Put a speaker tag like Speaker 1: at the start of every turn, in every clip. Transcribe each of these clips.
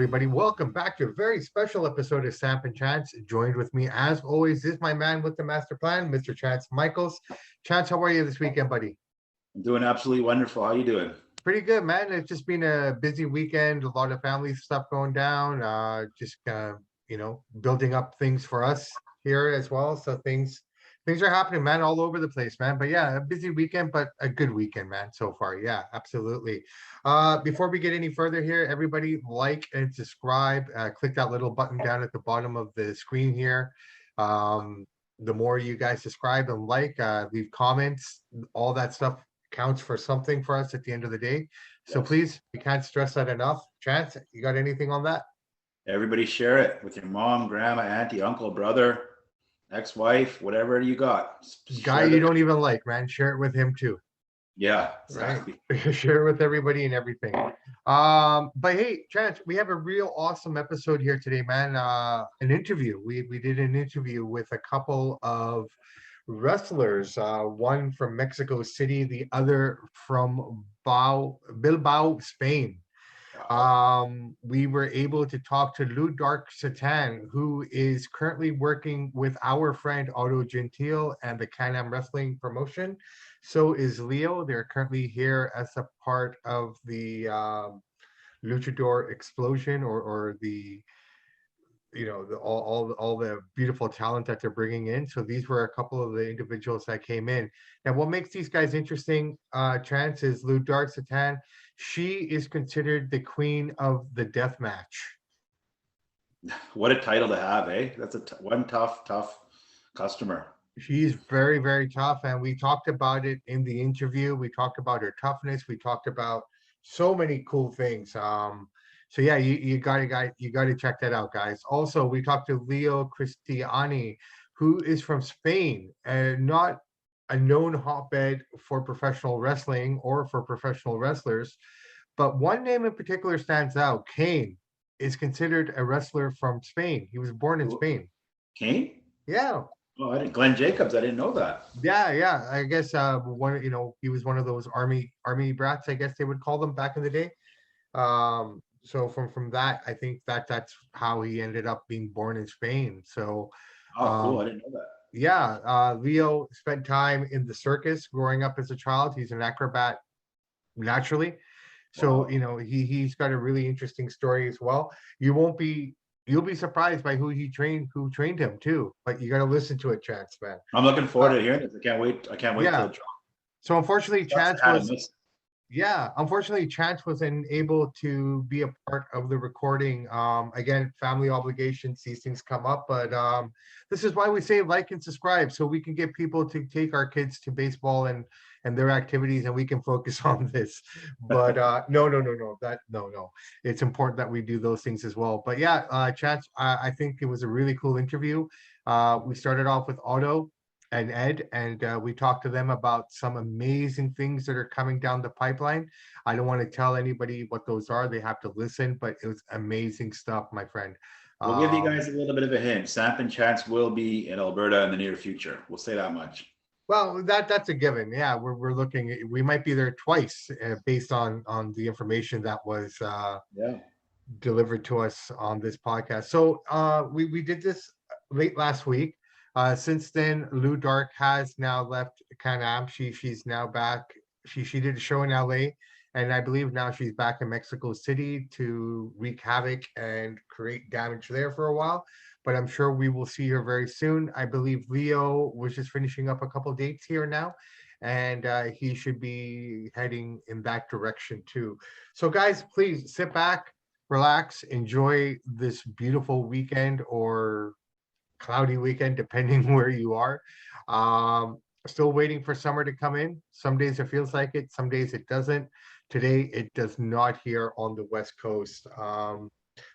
Speaker 1: everybody. Welcome back to a very special episode of Samp&Chance. Joined with me, as always, is my man with the master plan, Mr. Chance Michaels. Chance, how are you this weekend, buddy?
Speaker 2: I'm doing absolutely wonderful. How are you doing?
Speaker 1: Pretty good, man. It's just been a busy weekend, a lot of family stuff going down, building up things for us here as well. So things are happening, man, all over the place, man. But yeah, a busy weekend, but a good weekend, man, so far. Yeah, absolutely. Before we get any further here, everybody like and subscribe. Click that little button down at the bottom of the screen here. The more you guys subscribe and leave comments, all that stuff counts for something for us at the end of the day. So please, we can't stress that enough. Chance, you got anything on that?
Speaker 2: Everybody share it with your mom, grandma, auntie, uncle, brother, ex-wife, whatever you got.
Speaker 1: Guy you don't even like, man. Share it with him too.
Speaker 2: Yeah, exactly.
Speaker 1: Right? Share it with everybody and everything. But hey, Chance, we have a real awesome episode here today, man. An interview. We did an interview with a couple of wrestlers, one from Mexico City, the other from Bilbao, Spain. We were able to talk to Ludark Shaitan, who is currently working with our friend Otto Gentile and the Can-Am Wrestling promotion. So is Leo. They're currently here as a part of the Luchador explosion or the all the beautiful talent that they're bringing in. So these were a couple of the individuals that came in. Now, what makes these guys interesting, Chance, is Ludark Shaitan. She is considered the queen of the death match.
Speaker 2: What a title to have, eh? That's one tough customer.
Speaker 1: She's very, very tough, and we talked about it in the interview. We talked about her toughness. We talked about so many cool things. So yeah, you gotta check that out, guys. Also, we talked to Leo Cristiani, who is from Spain, and not a known hotbed for professional wrestling or for professional wrestlers. But one name in particular stands out. Kane is considered a wrestler from Spain. He was born in Spain.
Speaker 2: Kane?
Speaker 1: Yeah.
Speaker 2: Oh, I didn't. Glenn Jacobs. I didn't know that.
Speaker 1: Yeah. I guess he was one of those army brats, I guess they would call them back in the day. So from that, I think that's how he ended up being born in Spain. So
Speaker 2: cool. I didn't know that.
Speaker 1: Yeah, Leo spent time in the circus growing up as a child. He's an acrobat naturally. So he's got a really interesting story as well. You'll be surprised by who trained him too. But you got to listen to it, Chance, man.
Speaker 2: I'm looking forward to hearing this. I can't wait.
Speaker 1: Yeah. So unfortunately, Chance wasn't able to be a part of the recording. Again, family obligations, these things come up, but this is why we say like and subscribe, so we can get people to take our kids to baseball and their activities, and we can focus on this. But no. It's important that we do those things as well. But yeah, Chance, I think it was a really cool interview. We started off with Otto and Ed, and we talked to them about some amazing things that are coming down the pipeline. I don't want to tell anybody what those are. They have to listen, but it was amazing stuff, my friend.
Speaker 2: We'll give you guys a little bit of a hint. Samp&Chance will be in Alberta in the near future. We'll say that much.
Speaker 1: Well, that's a given. Yeah, we're looking. We might be there twice based on the information that was delivered to us on this podcast. So we did this late last week. Since then, Ludark has now left Can-Am. She's now back. She did a show in LA, and I believe now she's back in Mexico City to wreak havoc and create damage there for a while. But I'm sure we will see her very soon. I believe Leo was just finishing up a couple dates here now, and he should be heading in that direction too. So guys, please sit back, relax, enjoy this beautiful weekend or cloudy weekend, depending where you are. Still waiting for summer to come in. Some days it feels like it, some days it doesn't. Today it does not here on the West Coast.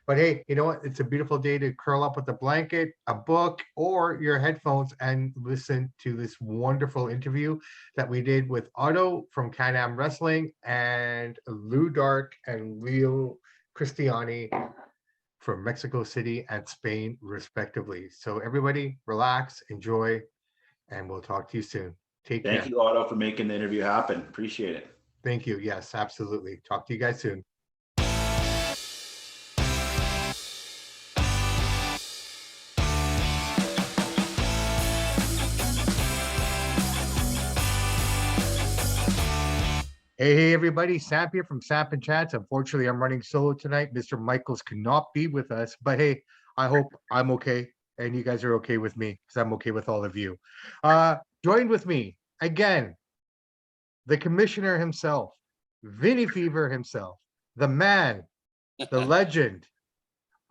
Speaker 1: But hey, you know what? It's a beautiful day to curl up with a blanket, a book, or your headphones and listen to this wonderful interview that we did with Otto from Can-Am Wrestling and Ludark and Leo Cristiani from Mexico City and Spain, respectively. So everybody relax, enjoy, and we'll talk to you soon. Take care.
Speaker 2: Thank you, Otto, for making the interview happen. Appreciate it.
Speaker 1: Thank you. Yes, absolutely. Talk to you guys soon. Hey, everybody, Samp here from Samp&Chance. Unfortunately, I'm running solo tonight. Mr. Michaels cannot be with us, but hey, I hope I'm okay and you guys are okay with me because I'm okay with all of you. Joined with me again, the commissioner himself, Vinny Fever himself, the man, the legend,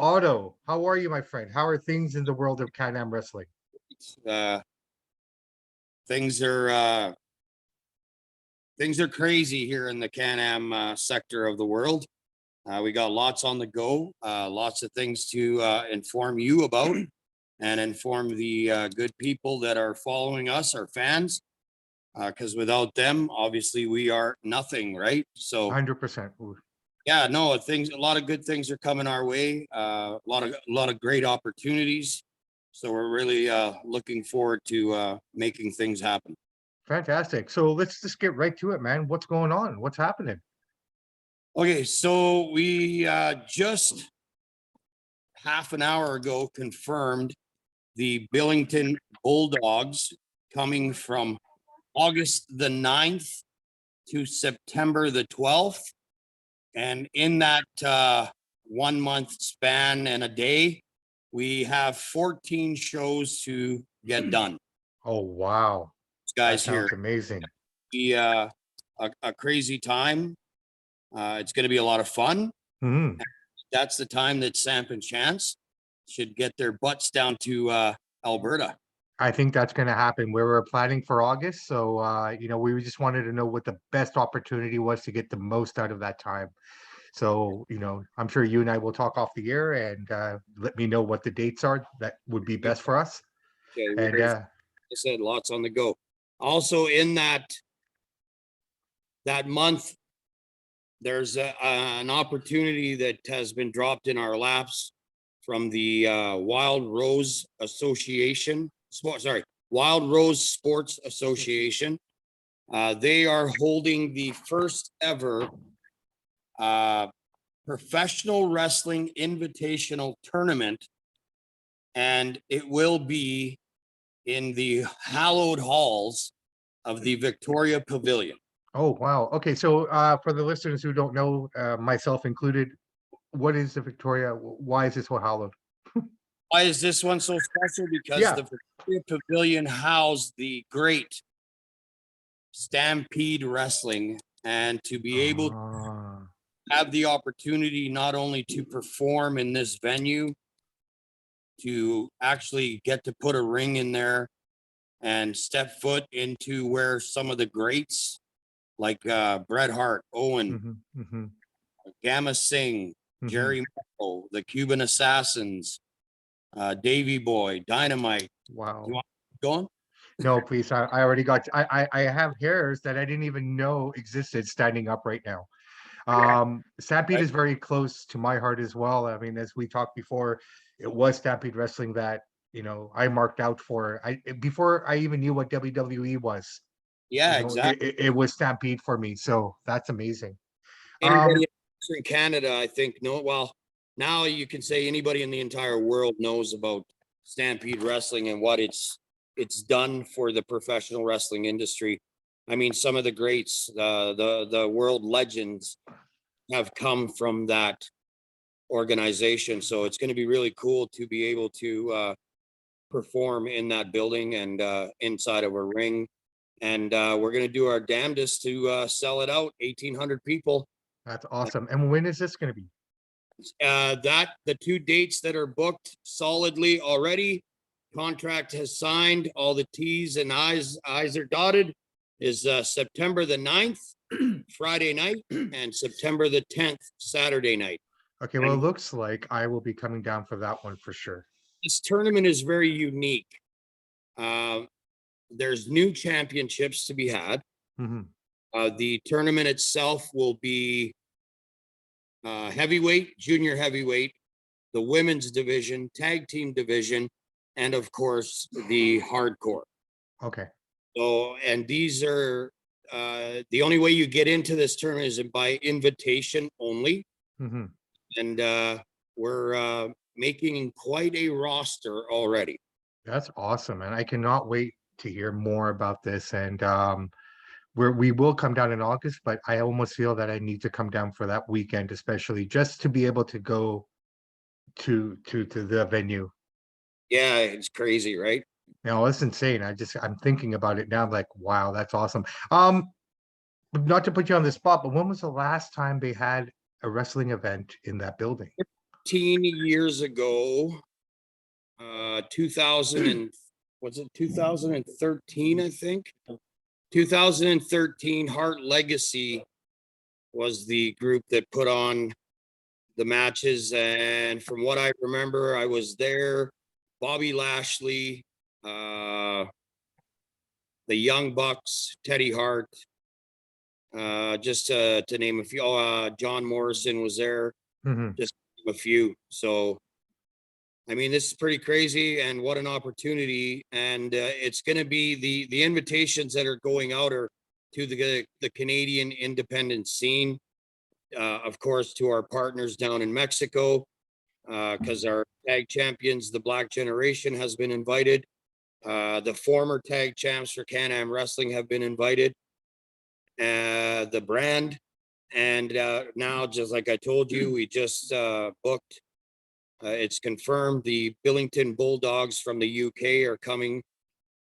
Speaker 1: Otto. How are you, my friend? How are things in the world of Can-Am wrestling?
Speaker 3: Uh, things are crazy here in the Can-Am sector of the world. We got lots on the go, lots of things to inform you about and inform the good people that are following us, our fans, because without them, obviously we are nothing, right? So
Speaker 1: 100%.
Speaker 3: yeah, no, a lot of good things are coming our way. A lot of great opportunities. So we're really looking forward to making things happen.
Speaker 1: Fantastic. So let's just get right to it, man. What's going on? What's happening?
Speaker 3: Okay, so we just half an hour ago confirmed the Billington Bulldogs coming from August the 9th to September the 12th. And in that 1 month span and a day, we have 14 shows to get done.
Speaker 1: Oh, wow.
Speaker 3: These guys
Speaker 1: That
Speaker 3: here.
Speaker 1: sounds amazing.
Speaker 3: Be a crazy time. It's going to be a lot of fun.
Speaker 1: Mhm.
Speaker 3: That's the time that Samp&Chance should get their butts down to Alberta.
Speaker 1: I think that's going to happen. We were planning for August, so we just wanted to know what the best opportunity was to get the most out of that time. So, I'm sure you and I will talk off the air and let me know what the dates are that would be best for us.
Speaker 3: Okay,
Speaker 1: And
Speaker 3: like I said, lots on the go. Also, in that month, there's an opportunity that has been dropped in our laps from the Wild Rose Association. Wild Rose Sports Association. They are holding the first ever professional wrestling invitational tournament, and it will be in the hallowed halls of the Victoria Pavilion.
Speaker 1: oh, wow. Okay, so for the listeners who don't know, myself included, what is the Victoria? Why is this so hallowed?
Speaker 3: Why is this one so special? Because
Speaker 1: Yeah.
Speaker 3: the Victoria Pavilion housed the great Stampede Wrestling, and to be able to
Speaker 1: Ah,
Speaker 3: have the opportunity not only to perform in this venue, to actually get to put a ring in there and step foot into where some of the greats like Bret Hart, Owen,
Speaker 1: mhm, mhm,
Speaker 3: Gamma Singh,
Speaker 1: mhm.
Speaker 3: Jerry Morrow, the Cuban Assassins, Davy Boy, Dynamite.
Speaker 1: Wow.
Speaker 3: You want to keep going?
Speaker 1: No, please. I already got. I have hairs that I didn't even know existed standing up right now. Stampede
Speaker 3: Right?
Speaker 1: is very close to my heart as well. I mean, as we talked before, it was Stampede Wrestling that I marked out for. Before I even knew what WWE was.
Speaker 3: Yeah, exactly.
Speaker 1: It was Stampede for me. So that's amazing.
Speaker 3: Anybody in Canada, I think, well, now you can say anybody in the entire world knows about Stampede Wrestling and what it's done for the professional wrestling industry. I mean, some of the greats, the world legends have come from that organization. So it's going to be really cool to be able to perform in that building and inside of a ring. And we're going to do our damnedest to sell it out. 1,800 people.
Speaker 1: That's awesome. And when is this going to be?
Speaker 3: The two dates that are booked solidly already. Contract has signed. All the T's and I's are dotted. Is September the 9th, Friday night, and September the 10th, Saturday night.
Speaker 1: Okay, well, it looks like I will be coming down for that one for sure.
Speaker 3: This tournament is very unique. There's new championships to be had.
Speaker 1: Mhm.
Speaker 3: The tournament itself will be heavyweight, junior heavyweight, the women's division, tag team division, and of course the hardcore.
Speaker 1: Okay.
Speaker 3: So, and these are the only way you get into this tournament is by invitation only.
Speaker 1: Mhm.
Speaker 3: And we're making quite a roster already.
Speaker 1: That's awesome, and I cannot wait to hear more about this. And we will come down in August, but I almost feel that I need to come down for that weekend, especially just to be able to go to the venue.
Speaker 3: Yeah, it's crazy, right?
Speaker 1: It's insane. I'm thinking about it now. I'm like, wow, that's awesome. Not to put you on the spot, but when was the last time they had a wrestling event in that building?
Speaker 3: 15 years ago, 2000 and was it 2013? I think 2013. Heart Legacy was the group that put on the matches, and from what I remember, I was there. Bobby Lashley, the Young Bucks, Teddy Hart, just to name a few. John Morrison was there, just a few. So, I mean, this is pretty crazy, and what an opportunity! And it's going to be the invitations that are going out are to the Canadian independent scene, of course, to our partners down in Mexico, because our tag champions, the Black Generation, has been invited. The former tag champs for Can-Am Wrestling have been invited. The brand, and now, just like I told you, we just booked. It's confirmed the Billington Bulldogs from the UK are coming,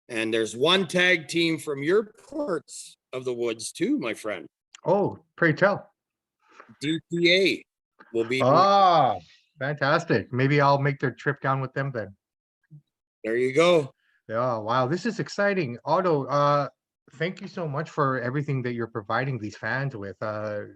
Speaker 3: and there's one tag team from your parts of the woods too, my friend.
Speaker 1: Oh, pray tell.
Speaker 3: DPA will be.
Speaker 1: Ah, fantastic. Maybe I'll make their trip down with them then.
Speaker 3: There you go.
Speaker 1: Yeah, wow, this is exciting. Otto, thank you so much for everything that you're providing these fans with. The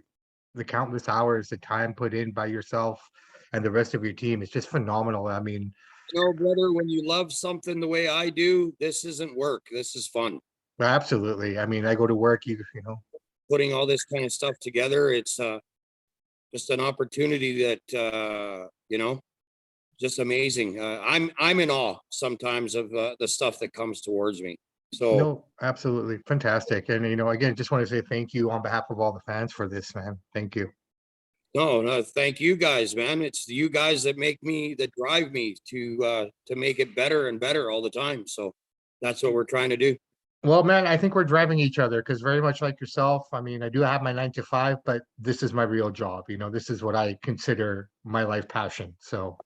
Speaker 1: countless hours, the time put in by yourself and the rest of your team. It's just phenomenal. I mean,
Speaker 3: Brother, when you love something the way I do, this isn't work. This is fun.
Speaker 1: absolutely. I mean, I go to work, you know.
Speaker 3: Putting all this kind of stuff together, it's just an opportunity that just amazing. I'm in awe sometimes of the stuff that comes towards me. So
Speaker 1: No, absolutely fantastic. And again, just want to say thank you on behalf of all the fans for this, man. Thank you.
Speaker 3: no, thank you guys, man. It's you guys that drive me to make it better and better all the time. So that's what we're trying to do.
Speaker 1: Well, man, I think we're driving each other because very much like yourself, I mean, I do have my 9 to 5, but this is my real job. This is what I consider my life passion. So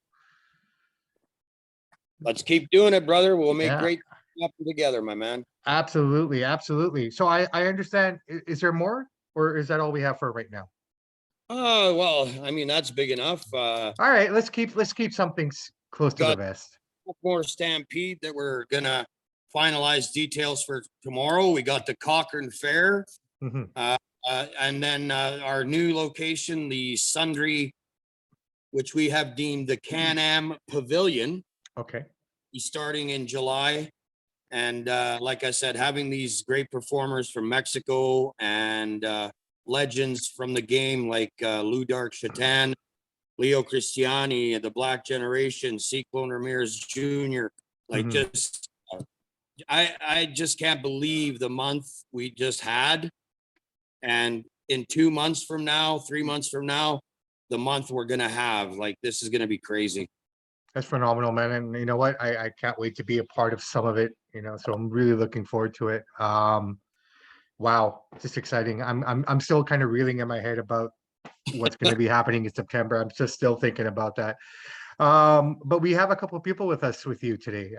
Speaker 3: Let's keep doing it, brother. We'll make
Speaker 1: yeah,
Speaker 3: great happen together, my man.
Speaker 1: absolutely, absolutely. So I understand. Is there more, or is that all we have for right now?
Speaker 3: Oh, well, I mean, that's big enough.
Speaker 1: All right, let's keep something close to the
Speaker 3: Got
Speaker 1: vest.
Speaker 3: more Stampede that we're gonna finalize details for tomorrow. We got the Cochrane Fair, and then our new location, the Sundry, which we have deemed the Can-Am Pavilion.
Speaker 1: Okay.
Speaker 3: Starting in July. And like I said, having these great performers from Mexico and legends from the game like Ludark Shaitan, Leo Cristiani, the Black Generation, Cyclone Ramirez Jr. Like just, I just can't believe the month we just had. And in 2 months from now, 3 months from now, the month we're going to have, like, this is going to be crazy.
Speaker 1: That's phenomenal, man. And you know what? I can't wait to be a part of some of it, so I'm really looking forward to it. Wow, just exciting. I'm still kind of reeling in my head about what's going to be happening in September. I'm just still thinking about that. But we have a couple of people with us with you today.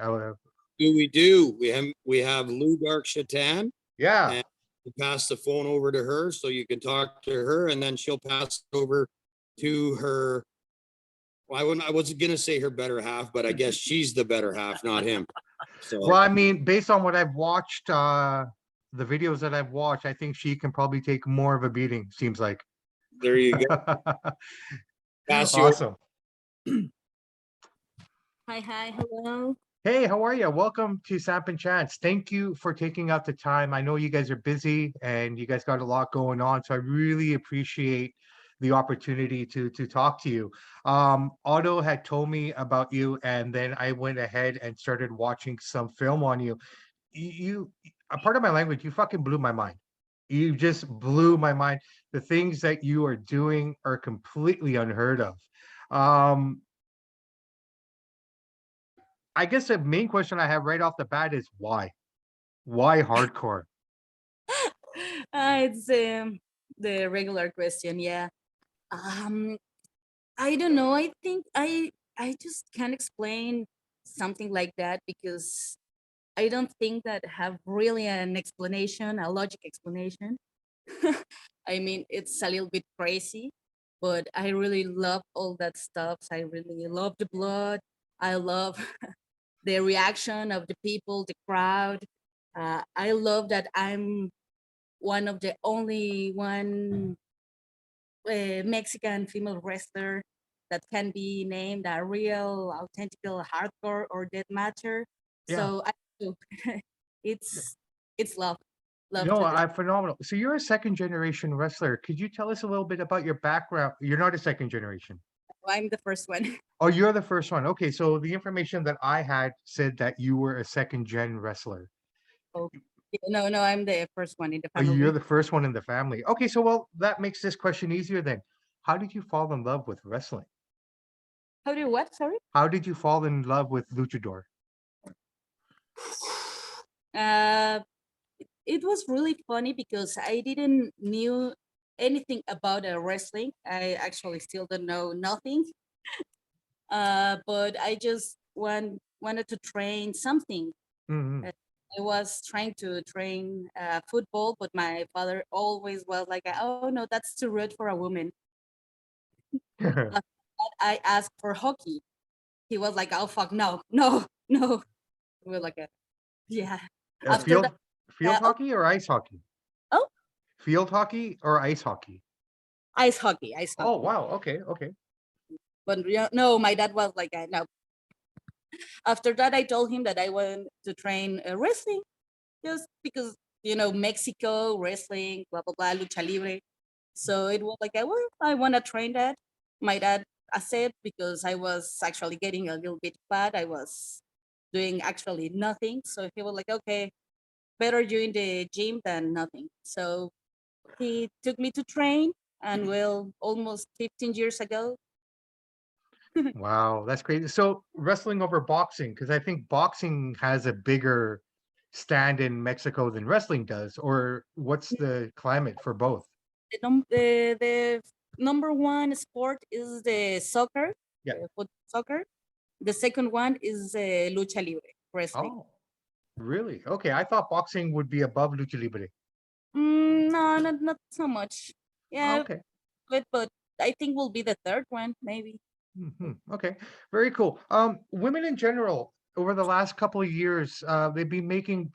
Speaker 3: We do. We have Ludark Shaitan.
Speaker 1: Yeah.
Speaker 3: And we pass the phone over to her so you can talk to her, and then she'll pass it over to her. Well, I wasn't gonna say her better half, but I guess she's the better half, not him. So
Speaker 1: well, I mean, based on what I've watched, the videos that I've watched, I think she can probably take more of a beating, seems like.
Speaker 3: There you go.
Speaker 1: Awesome.
Speaker 4: Hi, hello.
Speaker 1: Hey, how are you? Welcome to Samp&Chance. Thank you for taking out the time. I know you guys are busy and you guys got a lot going on, so I really appreciate the opportunity to talk to you. Otto had told me about you, and then I went ahead and started watching some film on you. You, a part of my language, you fucking blew my mind. You just blew my mind. The things that you are doing are completely unheard of. I guess the main question I have right off the bat is why? Why hardcore?
Speaker 4: It's the regular question. Yeah. Um, I don't know. I think I just can't explain something like that because I don't think that have really an explanation, a logic explanation. I mean, it's a little bit crazy, but I really love all that stuff. I really love the blood. I love the reaction of the people, the crowd. I love that I'm one of the only one Mexican female wrestler that can be named a real, authentic hardcore or death matcher.
Speaker 1: Yeah.
Speaker 4: So I do. it's it's love
Speaker 1: No,
Speaker 4: to the.
Speaker 1: I'm phenomenal. So you're a second generation wrestler. Could you tell us a little bit about your background? You're not a second generation.
Speaker 4: I'm the first one.
Speaker 1: Oh, you're the first one. Okay, so the information that I had said that you were a second gen wrestler.
Speaker 4: Oh, no, no, I'm the first one in the
Speaker 1: Oh, you're
Speaker 4: family.
Speaker 1: the first one in the family. Okay, so well, that makes this question easier then. How did you fall in love with wrestling?
Speaker 4: How do you what? Sorry.
Speaker 1: How did you fall in love with luchador?
Speaker 4: Uh, it was really funny because I didn't knew anything about wrestling. I actually still don't know nothing. But I just wanted to train something.
Speaker 1: Mhm.
Speaker 4: Uh, I was trying to train football, but my father always was like, "Oh no, that's too rude for a woman." After that, I asked for hockey. He was like, "Oh fuck, no, no, no." We were like, "Yeah." After
Speaker 1: Field
Speaker 4: that,
Speaker 1: field
Speaker 4: oh,
Speaker 1: hockey or ice hockey?
Speaker 4: oh,
Speaker 1: Field hockey or ice hockey?
Speaker 4: ice hockey, ice
Speaker 1: Oh,
Speaker 4: hockey.
Speaker 1: wow. Okay, okay.
Speaker 4: But no, my dad was like, "No." After that, I told him that I want to train wrestling just because Mexico wrestling, blah blah blah, lucha libre. So it was like, well, I want to train that. My dad accepted because I was actually getting a little bit fat. I was doing actually nothing. So he was like, okay, better you in the gym than nothing. So he took me to train, and well, almost 15 years ago.
Speaker 1: Wow, that's great. So wrestling over boxing, because I think boxing has a bigger stand in Mexico than wrestling does, or what's the climate for both?
Speaker 4: The number one sport is the soccer,
Speaker 1: Yeah.
Speaker 4: soccer. The second one is lucha libre, wrestling.
Speaker 1: Oh, really? Okay, I thought boxing would be above lucha libre.
Speaker 4: No, not so much. Yeah,
Speaker 1: Okay.
Speaker 4: but I think will be the third one, maybe.
Speaker 1: Okay, very cool. Women in general, over the last couple of years, they've been making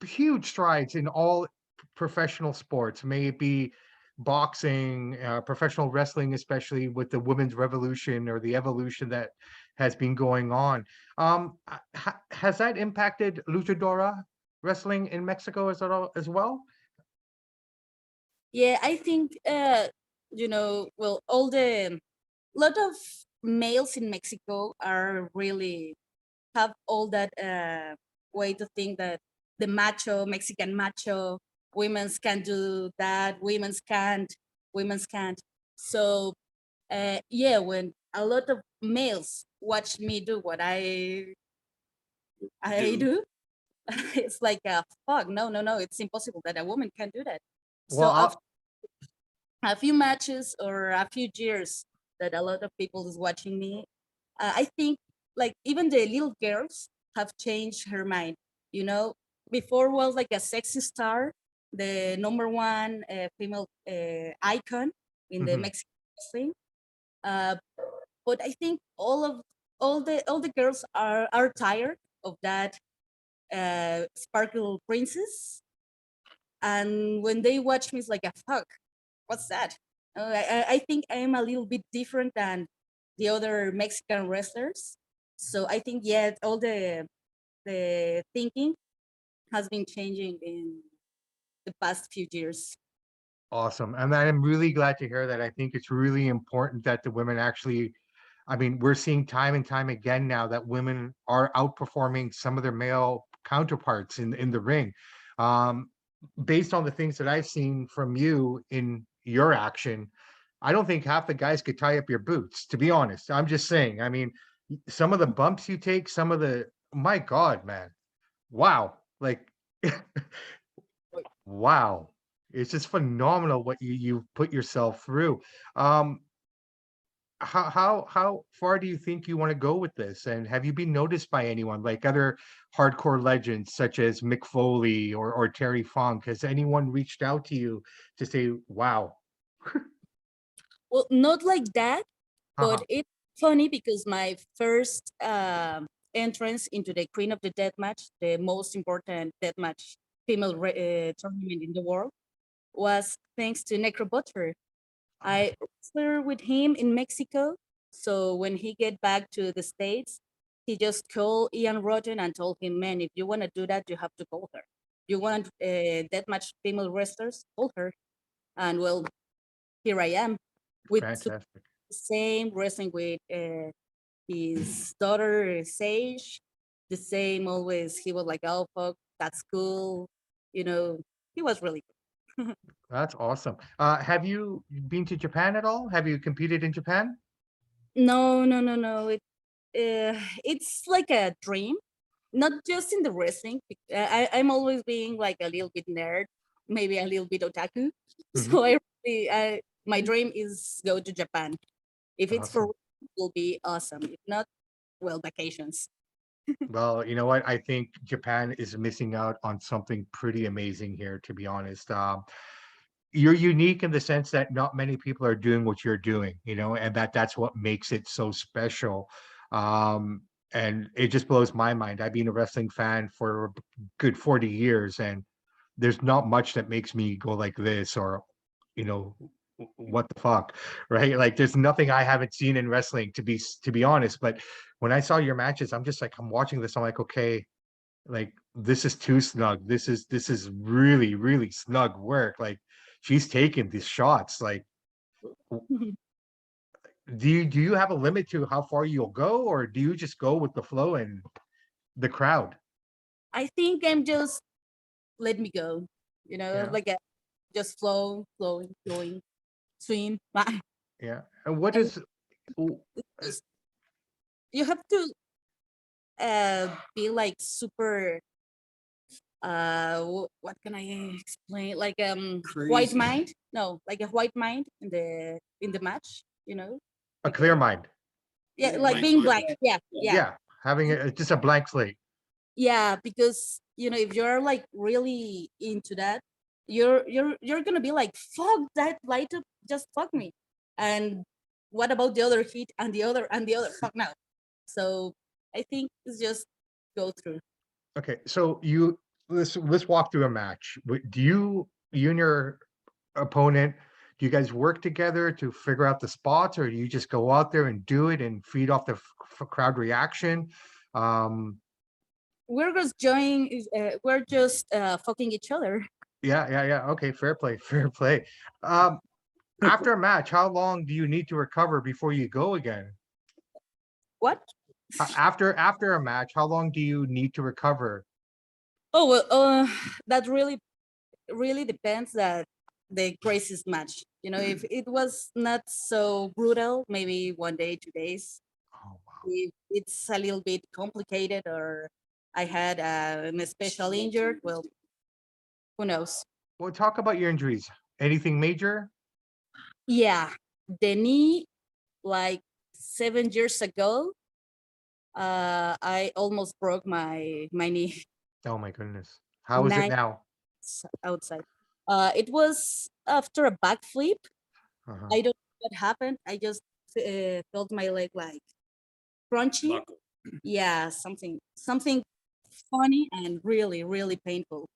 Speaker 1: huge strides in all professional sports, may it be boxing, professional wrestling, especially with the women's revolution or the evolution that has been going on. Has that impacted luchadora wrestling in Mexico as well?
Speaker 4: Yeah, I think well, all the lot of males in Mexico are really have all that way to think that the macho Mexican macho women's can do that, women's can't. So yeah, when a lot of males watch me do what I do, it's like fuck, no, no, no, it's impossible that a woman can do that.
Speaker 1: Well,
Speaker 4: So after a few matches or a few years that a lot of people is watching me, I think like even the little girls have changed her mind. You know, before was like a sexy star, the number one female icon in the
Speaker 1: mhm.
Speaker 4: Mexican wrestling. Uh, but I think all the girls are tired of that sparkle princess, and when they watch me, it's like a fuck. What's that? I think I am a little bit different than the other Mexican wrestlers. So I think yeah, all the thinking has been changing in the past few years.
Speaker 1: Awesome. And I'm really glad to hear that. I think it's really important that the women actually, I mean, we're seeing time and time again now that women are outperforming some of their male counterparts in the ring. Um, Based on the things that I've seen from you in your action, I don't think half the guys could tie up your boots, to be honest. I'm just saying. I mean, some of the bumps you take, some of the, my God, man. Wow. Like, wow. It's just phenomenal what you put yourself through. Um, how far do you think you want to go with this? And have you been noticed by anyone, like other hardcore legends such as Mick Foley or Terry Funk? Has anyone reached out to you to say, wow?
Speaker 4: Well, not like that, but
Speaker 1: Uh-huh.
Speaker 4: it's funny because my first entrance into the Queen of the Death match, the most important death match female tournament in the world, was thanks to Necrobutter. I wrestled with him in Mexico. So when he get back to the States, he just called Ian Rotten and told him, man, if you want to do that, you have to call her. You want deathmatch female wrestlers? Call her. And well, here I am with the
Speaker 1: Fantastic.
Speaker 4: same wrestling with his daughter Sage. The same always. He was like, oh fuck, that's cool. You know, he was really good.
Speaker 1: That's awesome. Have you been to Japan at all? Have you competed in Japan?
Speaker 4: No, no, no, no. It's like a dream, not just in the wrestling. I'm always being like a little bit nerd, maybe a little bit otaku.
Speaker 1: Mhm.
Speaker 4: So my dream is go to Japan. If it's for
Speaker 1: Awesome.
Speaker 4: wrestling, it will be awesome. If not, well, vacations.
Speaker 1: Well, you know what? I think Japan is missing out on something pretty amazing here, to be honest. You're unique in the sense that not many people are doing what you're doing, and that's what makes it so special. And it just blows my mind. I've been a wrestling fan for a good 40 years, and there's not much that makes me go like this or, you know, what the fuck, right? Like there's nothing I haven't seen in wrestling to be honest. But when I saw your matches, I'm just like, I'm watching this, I'm like, okay, like this is too snug. This is really, really snug work. Like she's taking these shots. Like, do you have a limit to how far you'll go, or do you just go with the flow and the crowd?
Speaker 4: I think I'm just let me go.
Speaker 1: Yeah,
Speaker 4: Like just flow, flowing, flowing, swim.
Speaker 1: yeah. And what
Speaker 4: And
Speaker 1: is w- uh,
Speaker 4: just you have to be like super what can I explain? Like white
Speaker 3: Crazy.
Speaker 4: mind. No, like a white mind in the match,
Speaker 1: a
Speaker 4: like
Speaker 1: clear mind?
Speaker 4: yeah,
Speaker 3: Yeah,
Speaker 4: like
Speaker 3: blank
Speaker 4: being
Speaker 3: slate.
Speaker 4: black. Yeah, yeah,
Speaker 1: Yeah, having just a blank slate.
Speaker 4: yeah, because if you're like really into that, you're gonna be like, fuck that light up, just fuck me. And what about the other hit and the other fuck now? So I think it's just go through.
Speaker 1: Okay, so let's walk through a match. Do you and your opponent, do you guys work together to figure out the spots, or do you just go out there and do it and feed off the crowd reaction? Um,
Speaker 4: We're just joining. We're just fucking each other.
Speaker 1: yeah, yeah, yeah. Okay, fair play, fair play. Um, After a match, how long do you need to recover before you go again?
Speaker 4: What?
Speaker 1: After a match, how long do you need to recover?
Speaker 4: Oh well, that really depends that the craziest match. If it was not so brutal, maybe 1 day, 2 days.
Speaker 1: Oh, wow.
Speaker 4: If it's a little bit complicated or I had an special injured, well, who knows?
Speaker 1: Well, talk about your injuries. Anything major?
Speaker 4: Yeah, the knee, like 7 years ago, I almost broke my knee.
Speaker 1: Oh my goodness. How is it
Speaker 4: Nine
Speaker 1: now?
Speaker 4: outside. It was after a backflip.
Speaker 1: Uh-huh.
Speaker 4: I don't know what happened. I just felt my leg like crunchy.
Speaker 3: Buckle.
Speaker 4: Yeah, something funny and really really painful.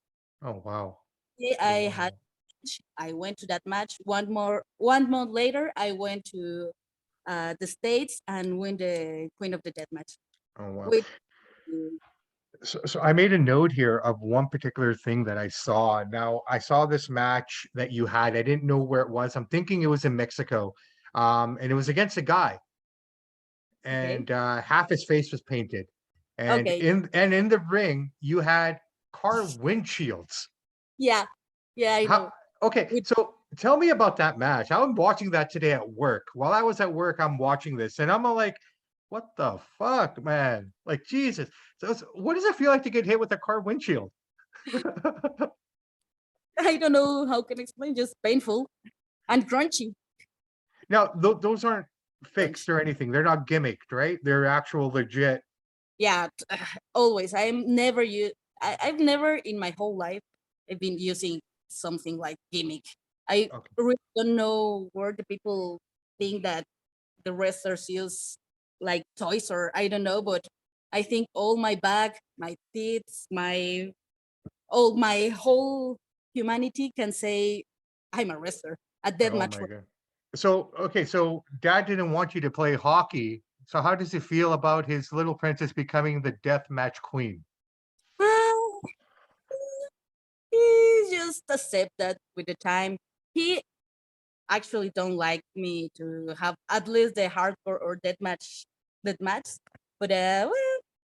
Speaker 1: Oh wow.
Speaker 4: Yeah,
Speaker 1: Oh,
Speaker 4: I had.
Speaker 1: wow.
Speaker 4: I went to that match. 1 month later, I went to the States and win the Queen of the Dead match.
Speaker 1: Oh wow.
Speaker 4: With
Speaker 1: So I made a note here of one particular thing that I saw. Now I saw this match that you had. I didn't know where it was. I'm thinking it was in Mexico. And it was against a guy,
Speaker 4: okay,
Speaker 1: and half his face was painted. And
Speaker 4: okay,
Speaker 1: in the ring, you had car windshields.
Speaker 4: yeah, yeah, I
Speaker 1: How
Speaker 4: know.
Speaker 1: okay,
Speaker 4: With
Speaker 1: so tell me about that match. I'm watching that today at work. While I was at work, I'm watching this, and I'm all like, what the fuck, man? Like Jesus. So what does it feel like to get hit with a car windshield?
Speaker 4: I I don't know how can I explain, just painful and crunchy.
Speaker 1: Now, those aren't fixed or anything. They're not gimmicked, right? They're actual legit.
Speaker 4: Yeah, always. I've never in my whole life I've been using something like gimmick. I
Speaker 1: Okay.
Speaker 4: really don't know where the people think that the wrestlers use like toys or I don't know, but I think all my back, my teeth, my whole humanity can say I'm a wrestler, a dead
Speaker 1: Oh
Speaker 4: match.
Speaker 1: my God. So, okay, so dad didn't want you to play hockey. So how does he feel about his little princess becoming the death match queen?
Speaker 4: Well, he just accept that with the time. He actually don't like me to have at least the hardcore or death match. But well,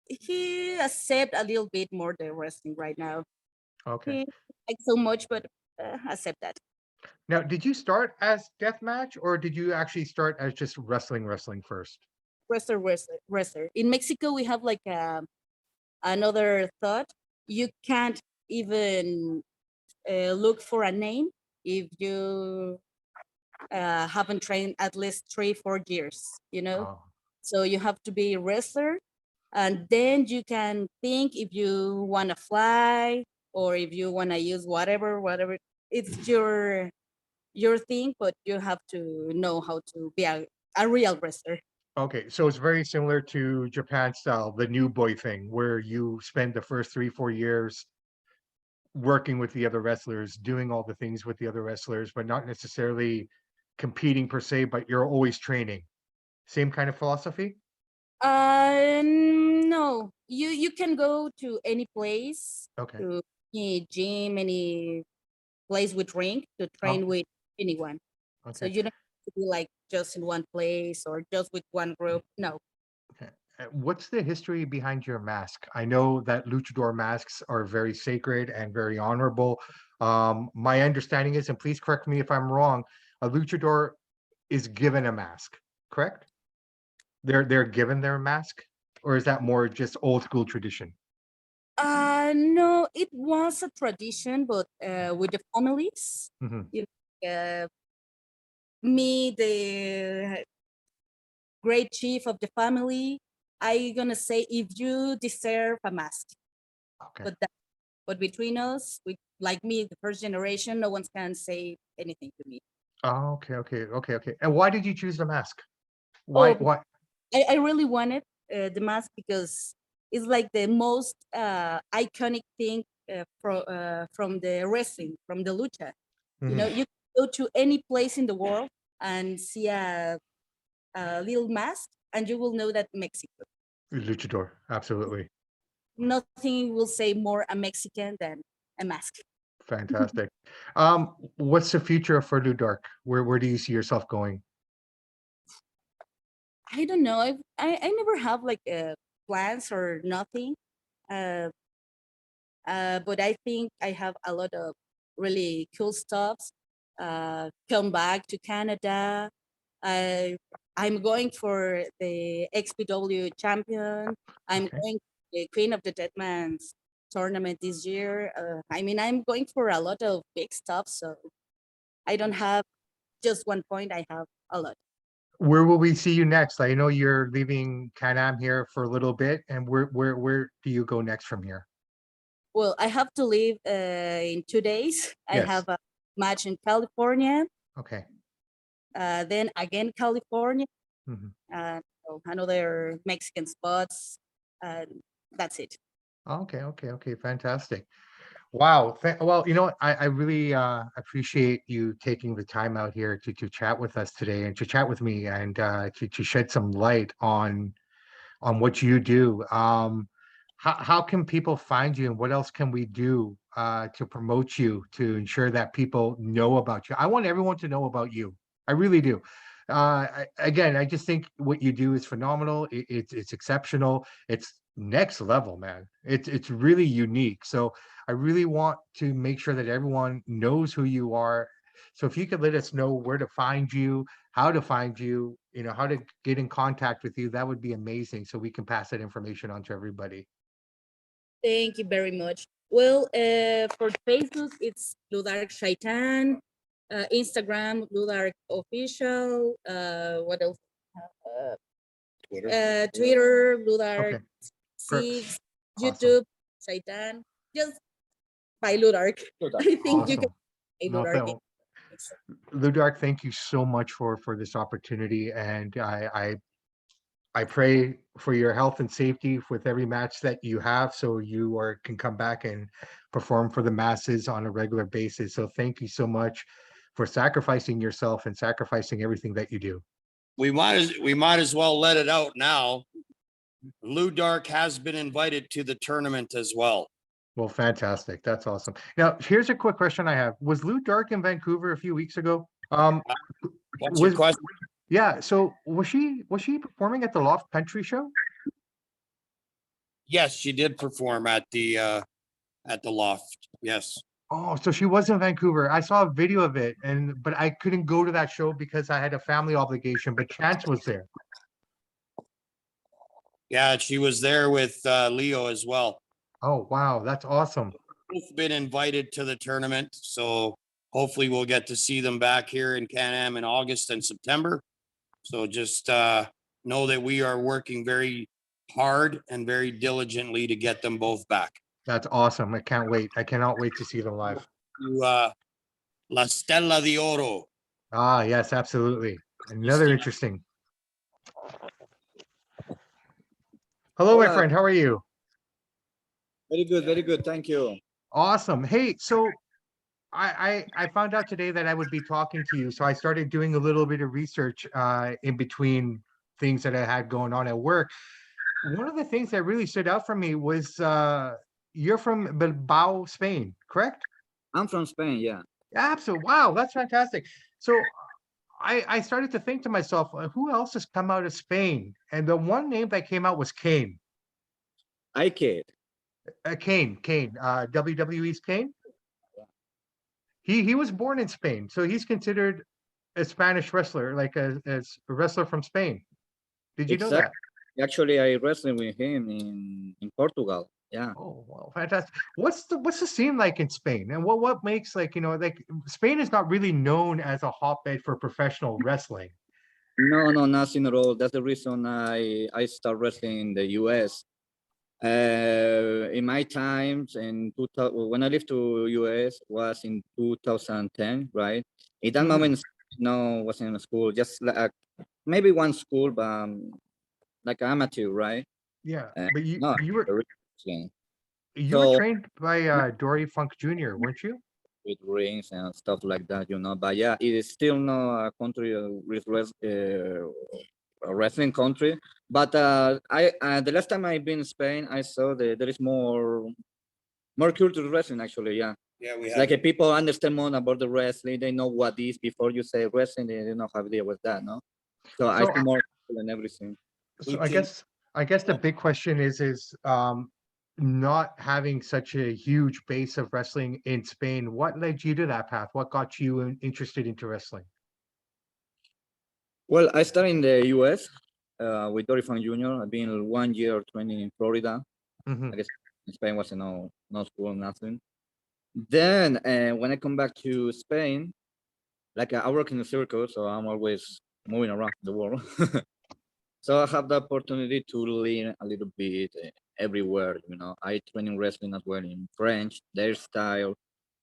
Speaker 4: he accept a little bit more the wrestling right now.
Speaker 1: Okay.
Speaker 4: He like so much, but accept that.
Speaker 1: Now, did you start as death match or did you actually start as just wrestling first?
Speaker 4: Wrestler. In Mexico, we have like another thought. You can't even look for a name if you haven't trained at least 3-4 years.
Speaker 1: Oh,
Speaker 4: So you have to be a wrestler, and then you can think if you want to fly or if you want to use whatever. It's your thing, but you have to know how to be a real wrestler.
Speaker 1: okay. So it's very similar to Japan style, the new boy thing, where you spend the first 3-4 years working with the other wrestlers, doing all the things with the other wrestlers, but not necessarily competing per se, but you're always training. Same kind of philosophy?
Speaker 4: No, you can go to any place,
Speaker 1: Okay.
Speaker 4: to any gym, any place with ring to
Speaker 1: Oh,
Speaker 4: train with anyone. So
Speaker 1: okay.
Speaker 4: you don't have to be like just in one place or just with one group. No.
Speaker 1: Okay. What's the history behind your mask? I know that luchador masks are very sacred and very honorable. My understanding is, and please correct me if I'm wrong, a luchador is given a mask, correct? They're given their mask, or is that more just old school tradition?
Speaker 4: No, it was a tradition, but with the families,
Speaker 1: Mhm.
Speaker 4: you me, the great chief of the family, I gonna say if you deserve a mask,
Speaker 1: Okay.
Speaker 4: but between us, with like me, the first generation, no one can say anything to me.
Speaker 1: Oh, okay. And why did you choose the mask? Why?
Speaker 4: Oh,
Speaker 1: Why?
Speaker 4: I really wanted the mask because it's like the most iconic thing from the wrestling, from the lucha.
Speaker 1: Mhm.
Speaker 4: You can go to any place in the world and see a little mask, and you will know that Mexico.
Speaker 1: Luchador, absolutely.
Speaker 4: Nothing will say more a Mexican than a mask.
Speaker 1: Fantastic. What's the future for Ludark? Where do you see yourself going?
Speaker 4: I don't know. I never have like plans or nothing. Uh, but I think I have a lot of really cool stuff. Come back to Canada. I I'm going for the XPW champion. I'm
Speaker 1: Okay.
Speaker 4: going to the Queen of the Deadman's tournament this year. I mean, I'm going for a lot of big stuff, so I don't have just one point. I have a lot.
Speaker 1: Where will we see you next? I know you're leaving Can-Am here for a little bit, and where do you go next from here?
Speaker 4: Well, I have to leave in 2 days. I
Speaker 1: Yes.
Speaker 4: have a match in California,
Speaker 1: Okay.
Speaker 4: then again California,
Speaker 1: Mhm.
Speaker 4: so another Mexican spots, and that's it.
Speaker 1: Okay. Fantastic. Wow. Well, you know what? I really appreciate you taking the time out here to chat with us today and to chat with me and to shed some light on what you do. How can people find you and what else can we do to promote you to ensure that people know about you? I want everyone to know about you. I really do. Again, I just think what you do is phenomenal. It's exceptional. It's next level, man. It's really unique. So I really want to make sure that everyone knows who you are. So if you could let us know where to find you, how to find you, how to get in contact with you, that would be amazing. So we can pass that information on to everybody.
Speaker 4: Thank you very much. Well, for Facebook, it's Ludark Shaitan. Instagram, Ludark Official. What else? Twitter, Ludark
Speaker 1: Okay, great.
Speaker 4: 6.
Speaker 1: Awesome.
Speaker 4: YouTube, Shaitan. Just by Ludark. I think you can
Speaker 1: Awesome.
Speaker 4: say
Speaker 1: No,
Speaker 4: Ludark.
Speaker 1: Phil. Ludark, thank you so much for this opportunity, and I pray for your health and safety with every match that you have, so you can come back and perform for the masses on a regular basis. So thank you so much for sacrificing yourself and sacrificing everything that you do.
Speaker 3: We might as well let it out now. Ludark has been invited to the tournament as well.
Speaker 1: Well, fantastic. That's awesome. Now, here's a quick question I have. Was Ludark in Vancouver a few weeks ago?
Speaker 3: What's your question?
Speaker 1: Yeah, so was she performing at the Loft Country show?
Speaker 3: Yes, she did perform at the Loft. Yes.
Speaker 1: Oh, so she was in Vancouver. I saw a video of it, but I couldn't go to that show because I had a family obligation, but Chance was there.
Speaker 3: Yeah, she was there with Leo as well.
Speaker 1: Oh, wow, that's awesome.
Speaker 3: Both been invited to the tournament, so hopefully we'll get to see them back here in Can-Am in August and September. So just know that we are working very hard and very diligently to get them both back.
Speaker 1: That's awesome. I can't wait. I cannot wait to see them live.
Speaker 3: To La Stella di Oro.
Speaker 1: Ah, yes, absolutely. Another interesting. Hello, my friend. How are you?
Speaker 5: Very good, very good. Thank you.
Speaker 1: Awesome. Hey, so I found out today that I would be talking to you, so I started doing a little bit of research in between things that I had going on at work. One of the things that really stood out for me was you're from Bilbao, Spain, correct?
Speaker 5: I'm from Spain, yeah.
Speaker 1: Absolutely. Wow, that's fantastic. So I started to think to myself, who else has come out of Spain? And the one name that came out was Kane.
Speaker 5: Kane.
Speaker 1: Kane, WWE's Kane. He was born in Spain, so he's considered a Spanish wrestler, like as a wrestler from Spain. Did you know that?
Speaker 5: Actually, I wrestled with him in Portugal. Yeah.
Speaker 1: Oh, wow, fantastic. What's the scene like in Spain? And what makes, like, like Spain is not really known as a hotbed for professional wrestling.
Speaker 5: No, nothing at all. That's the reason I start wrestling in the US. In my times in 2000, when I lived to US was in 2010, right? At that moment, no, wasn't in a school, just like maybe one school, but like amateur, right?
Speaker 1: Yeah, but you
Speaker 5: No,
Speaker 1: you were
Speaker 5: you
Speaker 1: were trained by Dory Funk Jr., weren't you?
Speaker 5: With rings and stuff like that, But yeah, it is still not a country with a wrestling country. But I the last time I've been in Spain, I saw that there is more culture wrestling actually. Yeah.
Speaker 3: Yeah, we
Speaker 5: It's
Speaker 3: have.
Speaker 5: like people understand more about the wrestling. They know what is before you say wrestling. They don't have idea with that, no. So I see more and everything.
Speaker 1: So I guess the big question is not having such a huge base of wrestling in Spain. What led you to that path? What got you interested into wrestling?
Speaker 5: Well, I started in the US with Dory Funk Jr. I've been 1 year training in Florida. I guess in Spain was no school, nothing. Then when I come back to Spain, like I work in the circus, so I'm always moving around the world. So I have the opportunity to learn a little bit everywhere. I train in wrestling as well in French, their style,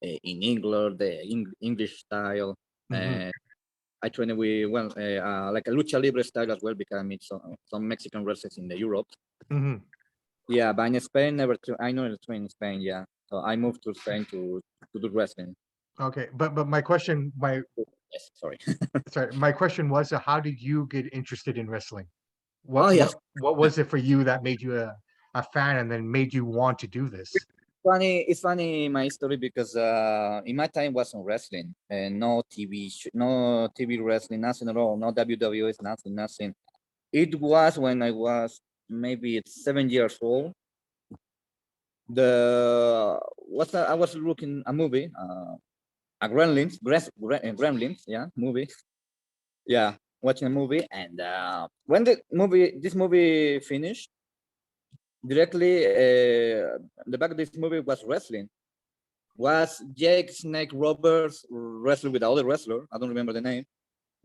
Speaker 5: in England, the English style. I train with like a lucha libre style as well because I meet some Mexican wrestlers in the Europe. Yeah, but in Spain, I never trained in Spain. Yeah, so I moved to Spain to do wrestling.
Speaker 1: Okay, but my question,
Speaker 5: Yes, sorry.
Speaker 1: sorry, my question was, how did you get interested in wrestling?
Speaker 5: Yes.
Speaker 1: What was it for you that made you a fan and then made you want to do this?
Speaker 5: It's funny my story because in my time wasn't wrestling and no TV wrestling, nothing at all, no WWE, nothing. It was when I was maybe 7 years old. I was looking a movie, a Gremlins, yeah, movie. Yeah, watching a movie, and when this movie finished, directly, the back of this movie was wrestling. Was Jake Snake Roberts wrestling with the other wrestler? I don't remember the name.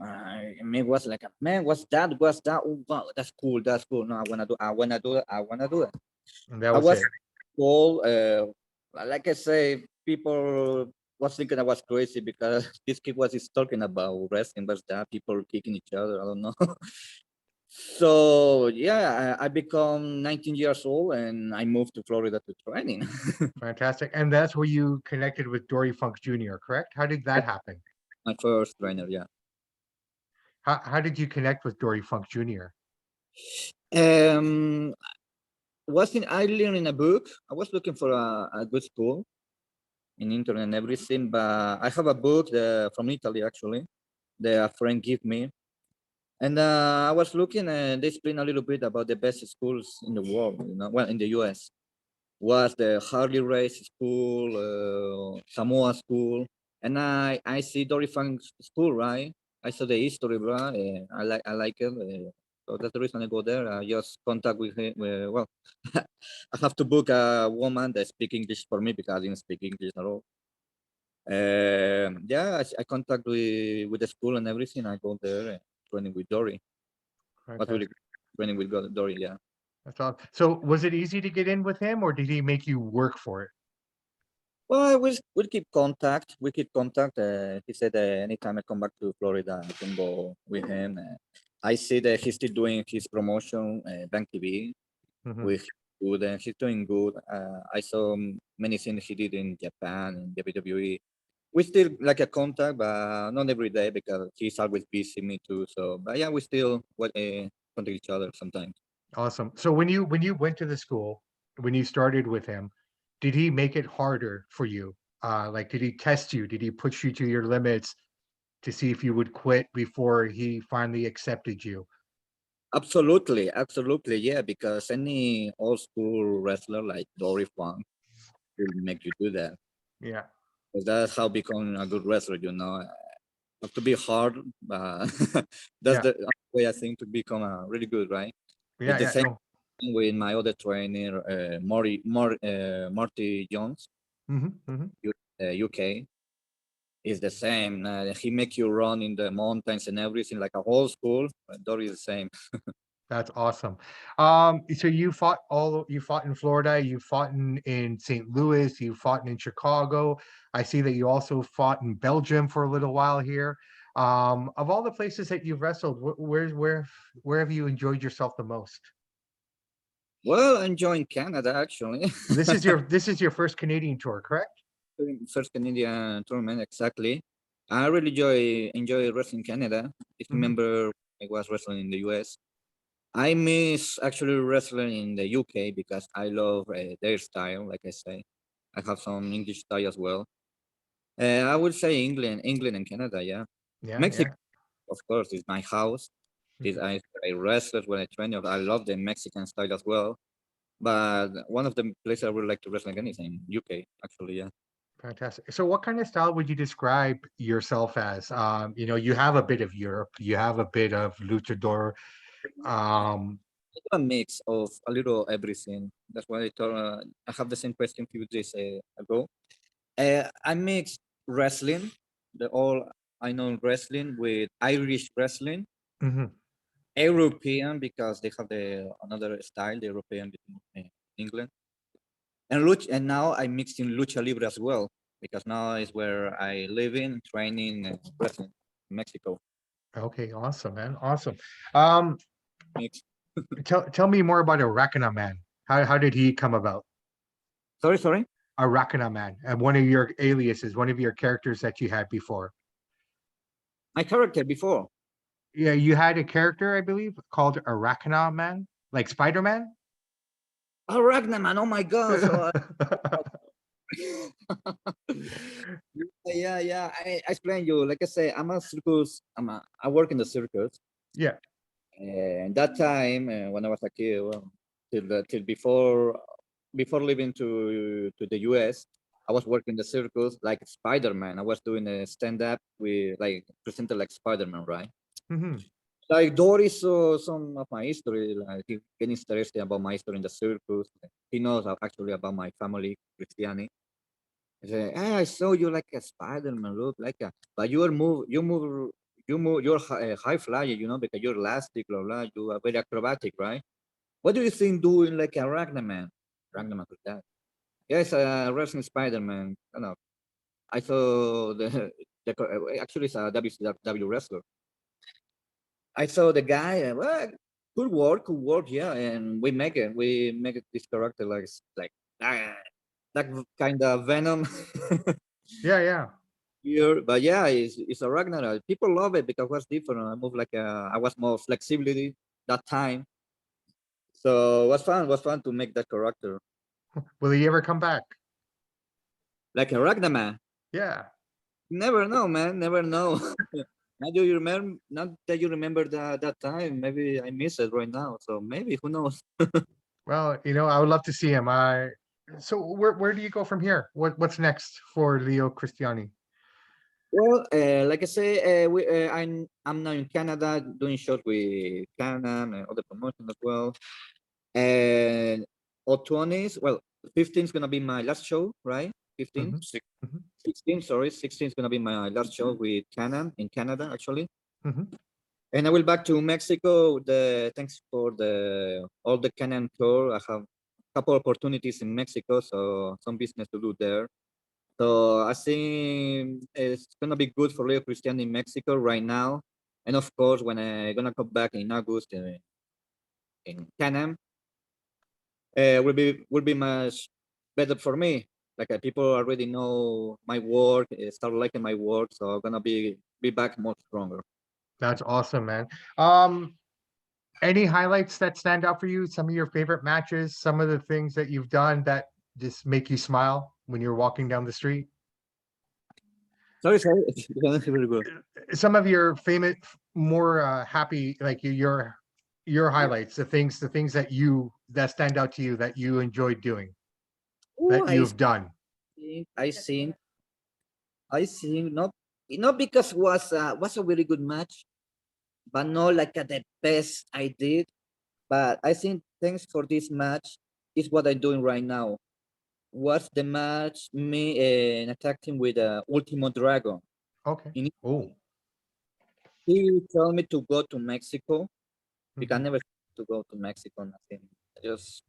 Speaker 5: I mean, was like, man, what's that? What's that? Oh, wow, that's cool. That's cool. No, I wanna do. I wanna do it. I wanna do it.
Speaker 1: And that
Speaker 5: I
Speaker 1: was
Speaker 5: was
Speaker 1: it.
Speaker 5: cool. Like I say, people was thinking I was crazy because this kid was just talking about wrestling, but that people kicking each other. I don't know. So yeah, I become 19 years old and I moved to Florida to training.
Speaker 1: Fantastic. And that's where you connected with Dory Funk Jr., correct? How did that happen?
Speaker 5: My first trainer, yeah.
Speaker 1: How did you connect with Dory Funk Jr.?
Speaker 5: Um, I learned in a book. I was looking for a good school in internet and everything, but I have a book from Italy actually that a friend gave me. And I was looking and they explain a little bit about the best schools in the world, well, in the US. Was the Harley Race School, Samoa School, and I see Dory Funk School, right? I saw the history, bro. I like it. So that's the reason I go there. I just contact with him. Well, I have to book a woman that speak English for me because I didn't speak English at all. Yeah, I contact with the school and everything. I go there and training with Dory. Was really good training with Dory, yeah.
Speaker 1: That's all. So was it easy to get in with him, or did he make you work for it?
Speaker 5: Well, we'll keep contact. We keep contact. He said anytime I come back to Florida, I can go with him. I see that he's still doing his promotion, Bank TV, with good, and he's doing good. I saw many things he did in Japan and WWE. We still like a contact, but not every day because he's always busy. Me too. So, but yeah, we still contact each other sometimes.
Speaker 1: Awesome. So when you went to the school, when you started with him, did he make it harder for you? Like, did he test you? Did he push you to your limits to see if you would quit before he finally accepted you?
Speaker 5: Absolutely, absolutely, yeah. Because any old school wrestler like Dory Funk will make you do that.
Speaker 1: Yeah.
Speaker 5: Because that's how becoming a good wrestler. Have to be hard, but that's
Speaker 1: Yeah.
Speaker 5: the way I think to become a really good, right?
Speaker 1: Yeah.
Speaker 5: It's the
Speaker 1: Yeah.
Speaker 5: same
Speaker 1: No.
Speaker 5: thing with my other trainer, Marty Jones, UK. Is the same. He make you run in the mountains and everything like a whole school. Dory is the same.
Speaker 1: That's awesome. So you fought in Florida, you fought in St. Louis, you fought in Chicago. I see that you also fought in Belgium for a little while here. Of all the places that you've wrestled, where have you enjoyed yourself the most?
Speaker 5: Well, I'm enjoying Canada actually.
Speaker 1: This is your first Canadian tour, correct?
Speaker 5: First Canadian tournament, exactly. I really enjoy wrestling Canada. If you remember, I was wrestling in the US. I miss actually wrestling in the UK because I love their style. Like I say, I have some English style as well. I would say England and Canada. Yeah,
Speaker 1: Yeah.
Speaker 5: Mexico, of course, is my house. Is
Speaker 1: Mhm.
Speaker 5: I wrestle when I train. I love the Mexican style as well. But one of the places I would like to wrestle again is in UK. Actually, yeah.
Speaker 1: Fantastic. So what kind of style would you describe yourself as? You have a bit of Europe, you have a bit of luchador. Um,
Speaker 5: A mix of a little everything. That's why I thought I have the same question few days ago. I mix wrestling, the all I know wrestling with Irish wrestling, European because they have the another style, the European in England, and now I mixed in lucha libre as well because now is where I live in, training and wrestling in Mexico.
Speaker 1: okay, awesome, man. Awesome. Um,
Speaker 5: Mix.
Speaker 1: tell me more about Arachna Man. How did he come about?
Speaker 5: Sorry.
Speaker 1: Arachna Man, and one of your aliases, one of your characters that you had before.
Speaker 5: My character before.
Speaker 1: Yeah, you had a character, I believe, called Arachna Man, like Spider-Man.
Speaker 5: Oh, Ragnaman! Oh my God! So, yeah. I explain you. Like I say, I'm a circus. I work in the circus.
Speaker 1: Yeah.
Speaker 5: And that time, when I was a kid, well, till before leaving to the US, I was working the circus like Spider-Man. I was doing a stand-up with like presented like Spider-Man, right? Like Doris saw some of my history, like he getting interested about my history in the circus. He knows actually about my family, Christiani. He said, hey, I saw you like a Spider-Man, look like a, but you're high flyer, you know, because you're elastic, blah, blah, you are very acrobatic, right? What do you think doing like a Ragnaman? Ragnaman with that? Yes, wrestling Spider-Man. I don't know. I saw actually it's a WCW wrestler. I saw the guy, well, could work, yeah, and we make it this character like uh, that kind of Venom
Speaker 1: Yeah, yeah.
Speaker 5: here, but yeah, it's a Ragnarok. People love it because it was different. I moved like I was more flexibility that time, so it was fun to make that character
Speaker 1: Will he ever come back?
Speaker 5: like a Ragnaman.
Speaker 1: Yeah.
Speaker 5: Never know, man. Never know. Now do you remember? Not that you remember that time. Maybe I miss it right now. So maybe who knows?
Speaker 1: Well, I would love to see him. So where do you go from here? What's next for Leo Cristiani?
Speaker 5: Well, like I say, I'm now in Canada doing shows with Canon and other promotions as well. And O20s, well, 15 is gonna be my last show, right? 15,
Speaker 1: Mhm, mhm,
Speaker 5: 16, sorry, 16 is gonna be my last show with Canon in Canada, actually.
Speaker 1: mhm.
Speaker 5: And I will back to Mexico. Thanks for the all the Canon tour. I have a couple opportunities in Mexico, so some business to do there. So I think it's gonna be good for Leo Christiani in Mexico right now. And of course, when I'm gonna come back in August in Canem, will be much better for me. Like people already know my work, start liking my work, so I'm gonna be back more stronger.
Speaker 1: That's awesome, man. Um, any highlights that stand out for you? Some of your favorite matches, some of the things that you've done that just make you smile when you're walking down the street?
Speaker 5: Sorry. Very good.
Speaker 1: Some of your famous, more happy, like your highlights, the things that stand out to you that you enjoyed doing,
Speaker 5: Ooh,
Speaker 1: that you've done.
Speaker 5: I think, not because was a very good match, but not like the best I did. But I think thanks for this match is what I'm doing right now. Was the match me attacking with Ultimo Dragon?
Speaker 1: Okay.
Speaker 5: In,
Speaker 1: Oh.
Speaker 5: he told me to go to Mexico because I
Speaker 1: Mhm.
Speaker 5: never to go to Mexico. Nothing. Just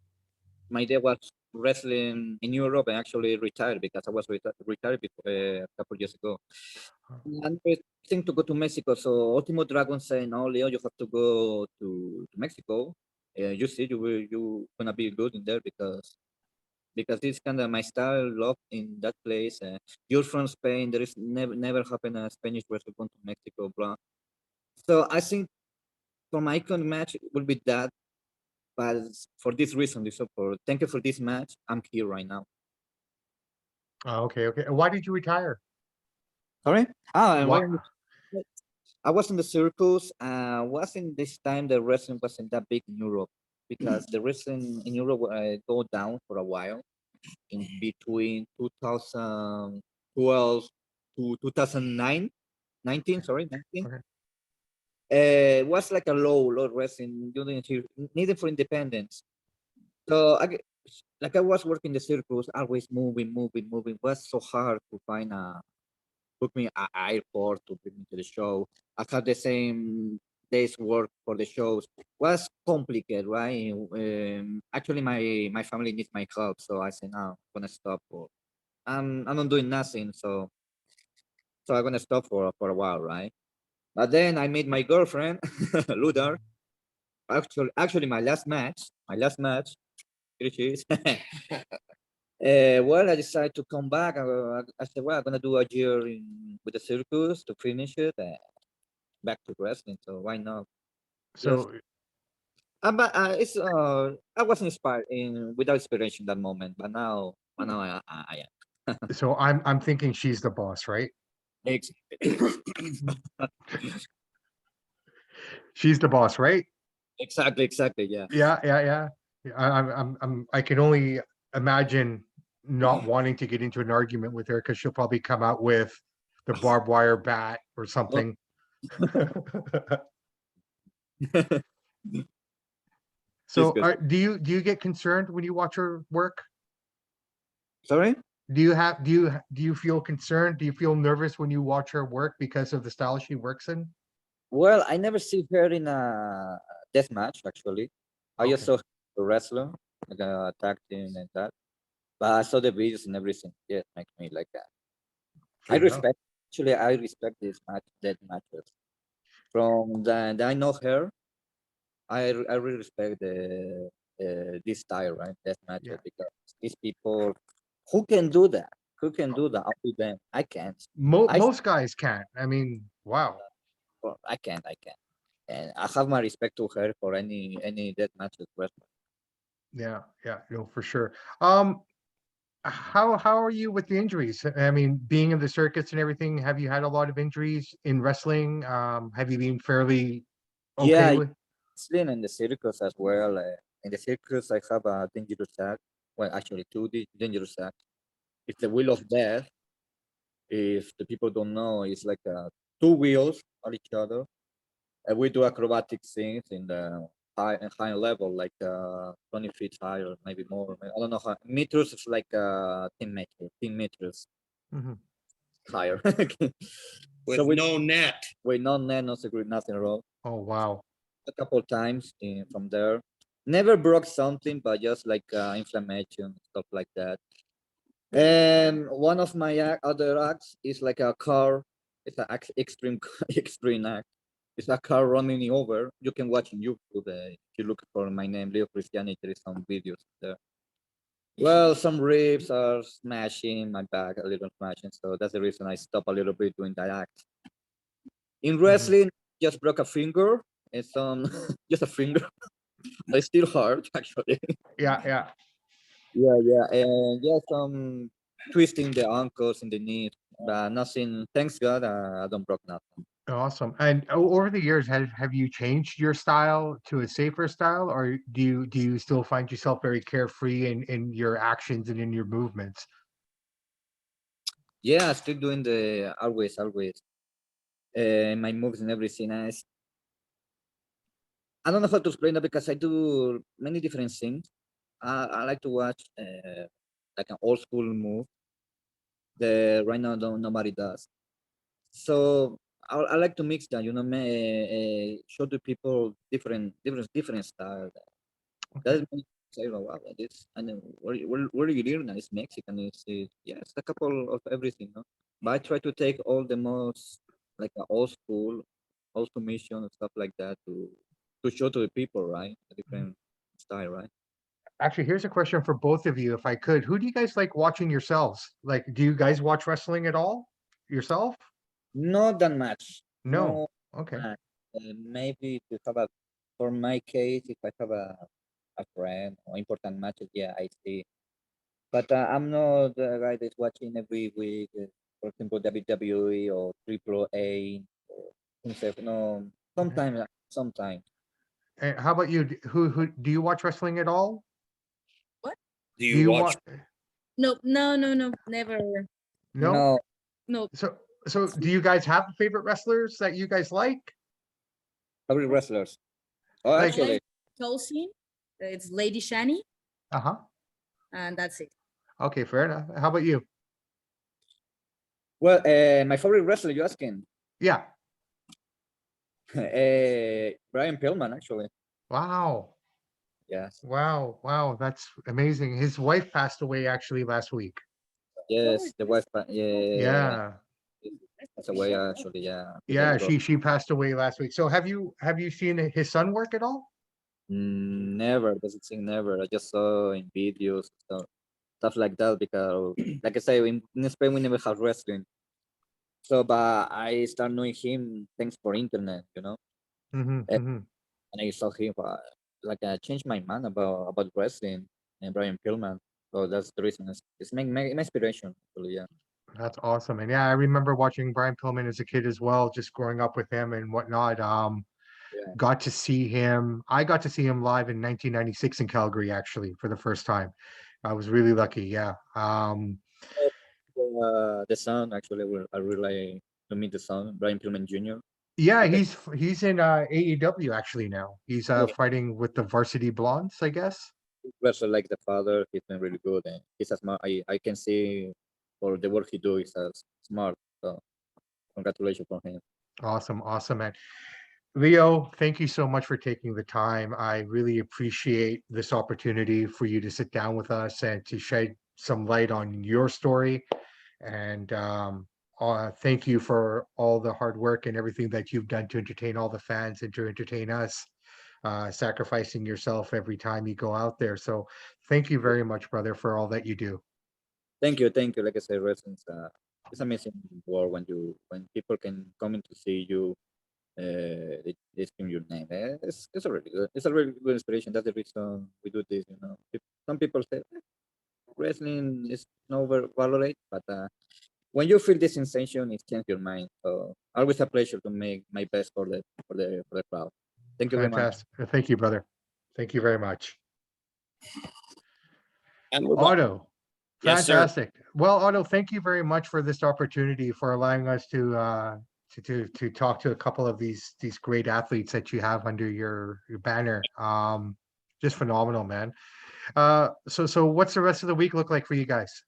Speaker 5: my idea was wrestling in Europe and actually retired because I was retired before, a couple years ago. And I think to go to Mexico. So Ultimo Dragon saying, "No, Leo, you have to go to Mexico. You see, you gonna be good in there because it's kind of my style, love in that place. You're from Spain. There is never happened a Spanish wrestler going to Mexico, blah. So I think for my icon match it will be that. But for this reason, this support. Thank you for this match. I'm here right now.
Speaker 1: Okay, okay. And why did you retire?
Speaker 5: Sorry. And
Speaker 1: What?
Speaker 5: I was in the circus. Wasn't this time the wrestling wasn't that big in Europe because the wrestling in Europe go down for a while in between 2012 to 2009, 19. Sorry, 19.
Speaker 1: Okay.
Speaker 5: Was like a low wrestling needed for independence. So like I was working the circus, always moving. It was so hard to find book me at airport to bring me to the show. I had the same day's work for the shows. Was complicated, right? Actually, my family needs my help, so I said, no, I'm gonna stop. I'm not doing nothing, so I'm gonna stop for a while, right? But then I met my girlfriend, Ludark. Actually, my last match, here she is. Well, I decided to come back. I said, well, I'm gonna do a year with the circus to finish it. Back to wrestling. So why not? Just,
Speaker 1: So
Speaker 5: but it's I was inspired without inspiration that moment, but now I am.
Speaker 1: so I'm thinking she's the boss, right? She's the boss, right?
Speaker 5: Exactly. Yeah.
Speaker 1: Yeah, yeah, yeah. I can only imagine not wanting to get into an argument with her because she'll probably come out with the barbed wire bat or
Speaker 5: Well,
Speaker 1: something. So do you get concerned when you watch her work?
Speaker 5: Sorry?
Speaker 1: Do you feel concerned? Do you feel nervous when you watch her work because of the style she works in?
Speaker 5: Well, I never see her in a death match, actually. I just saw her a wrestler, like a tag team and that. But I saw the videos and everything. Yeah, it makes me like that. I respect, actually, I respect this match, death matches. From the I know her, I really respect the this style, right? Death matches, because these people who can do that, only them. I can't.
Speaker 1: Most guys can't. I mean, wow.
Speaker 5: Well, I can't. And I have my respect to her for any death matches wrestler.
Speaker 1: Yeah, no, for sure. How are you with the injuries? I mean, being in the circuits and everything, have you had a lot of injuries in wrestling? Have you been fairly okay
Speaker 5: Yeah,
Speaker 1: with?
Speaker 5: wrestling in the circus as well. In the circus, I have a dangerous act. Well, actually, two dangerous acts. It's the wheel of death. If the people don't know, it's like two wheels on each other. And we do acrobatic things in the high level, like 20 feet high or maybe more. I don't know how meters. It's like 10 meters higher.
Speaker 3: With no net.
Speaker 5: With no net, no security, nothing at all.
Speaker 1: Oh wow!
Speaker 5: A couple times from there. Never broke something, but just like inflammation, stuff like that. And one of my other acts is like a car. It's an extreme extreme act. It's a car running me over. You can watch on YouTube. If you look for my name, Leo Cristiani, there is some videos there. Well, some ribs are smashing my back, a little smashing. So that's the reason I stop a little bit doing that act. In wrestling, just broke a finger. It's just a finger. It's still hard, actually.
Speaker 1: Yeah.
Speaker 5: And some twisting the ankles and the knees, but nothing. Thanks God, I don't broke nothing.
Speaker 1: Awesome. And over the years, have you changed your style to a safer style, or do you still find yourself very carefree in your actions and in your movements?
Speaker 5: Yeah, still doing the always. My moves and everything. I don't know how to explain that because I do many different things. I like to watch like an old school move that right now nobody does. So I like to mix that, show the people different style. That is when say, oh, wow, this I know where you live now is Mexican. It's a couple of everything, no? But I try to take all the most like old school, old submission and stuff like that to show to the people, right? A different style, right?
Speaker 1: Actually, here's a question for both of you, if I could. Who do you guys like watching yourselves? Like, do you guys watch wrestling at all yourself?
Speaker 5: Not that much.
Speaker 1: No.
Speaker 5: No.
Speaker 1: Okay.
Speaker 5: Maybe to have for my case, if I have a friend or important matches, yeah, I see. But I'm not the guy that's watching every week, for example, WWE or Triple A or himself. No, sometimes.
Speaker 1: And how about you? Who do you watch wrestling at all?
Speaker 4: What?
Speaker 3: Do you watch?
Speaker 4: No, never.
Speaker 1: No.
Speaker 4: No.
Speaker 1: So do you guys have favorite wrestlers that you guys like?
Speaker 5: Every wrestlers. Oh,
Speaker 1: Like,
Speaker 5: actually,
Speaker 4: Tulsi, it's Lady Shani, and that's it.
Speaker 1: Okay, fair enough. How about you?
Speaker 5: well, my favorite wrestler, you asking?
Speaker 1: Yeah.
Speaker 5: Brian Pillman, actually.
Speaker 1: Wow.
Speaker 5: Yes.
Speaker 1: Wow. That's amazing. His wife passed away actually last week.
Speaker 5: Yes, the wife.
Speaker 1: Yeah.
Speaker 5: That's a way, actually. Yeah.
Speaker 1: Yeah, she passed away last week. So have you seen his son work at all?
Speaker 5: Never, doesn't think never. I just saw in videos, stuff like that. Because, like I say, in Spain we never have wrestling. So, but I started knowing him thanks for internet, and I saw him. Like I changed my mind about wrestling and Brian Pillman. So that's the reason. It's my inspiration, actually. Yeah.
Speaker 1: That's awesome. And yeah, I remember watching Brian Pillman as a kid as well, just growing up with him and whatnot. Got to see him. I got to see him live in 1996 in Calgary, actually, for the first time. I was really lucky. Yeah.
Speaker 5: The son, actually, I really like to meet the son, Brian Pillman Jr.
Speaker 1: Yeah,
Speaker 5: Okay.
Speaker 1: he's in AEW actually now. He's fighting with the Varsity Blondes, I guess.
Speaker 5: Wrestler like the father, he's been really good, and he's a smart. I can see for the work he do is as smart. So congratulations for him.
Speaker 1: Awesome, awesome, man. Leo, thank you so much for taking the time. I really appreciate this opportunity for you to sit down with us and to shed some light on your story. And thank you for all the hard work and everything that you've done to entertain all the fans and to entertain us, sacrificing yourself every time you go out there. So thank you very much, brother, for all that you do.
Speaker 5: Thank you, thank you. Like I said, wrestling's it's amazing world when people can come in to see you. They scream your name. It's a really good. It's a really good inspiration. That's the reason we do this. You know, some people say wrestling is overvalued, but when you feel this sensation, it changes your mind. So always a pleasure to make my best for the crowd. Thank you very much.
Speaker 1: Fantastic. Thank you, brother. Thank you very much.
Speaker 3: And
Speaker 1: Otto,
Speaker 3: yes, sir.
Speaker 1: fantastic. Well, Otto, thank you very much for this opportunity, for allowing us to talk to a couple of these great athletes that you have under your banner. Just phenomenal, man. So what's the rest of the week look like for you guys?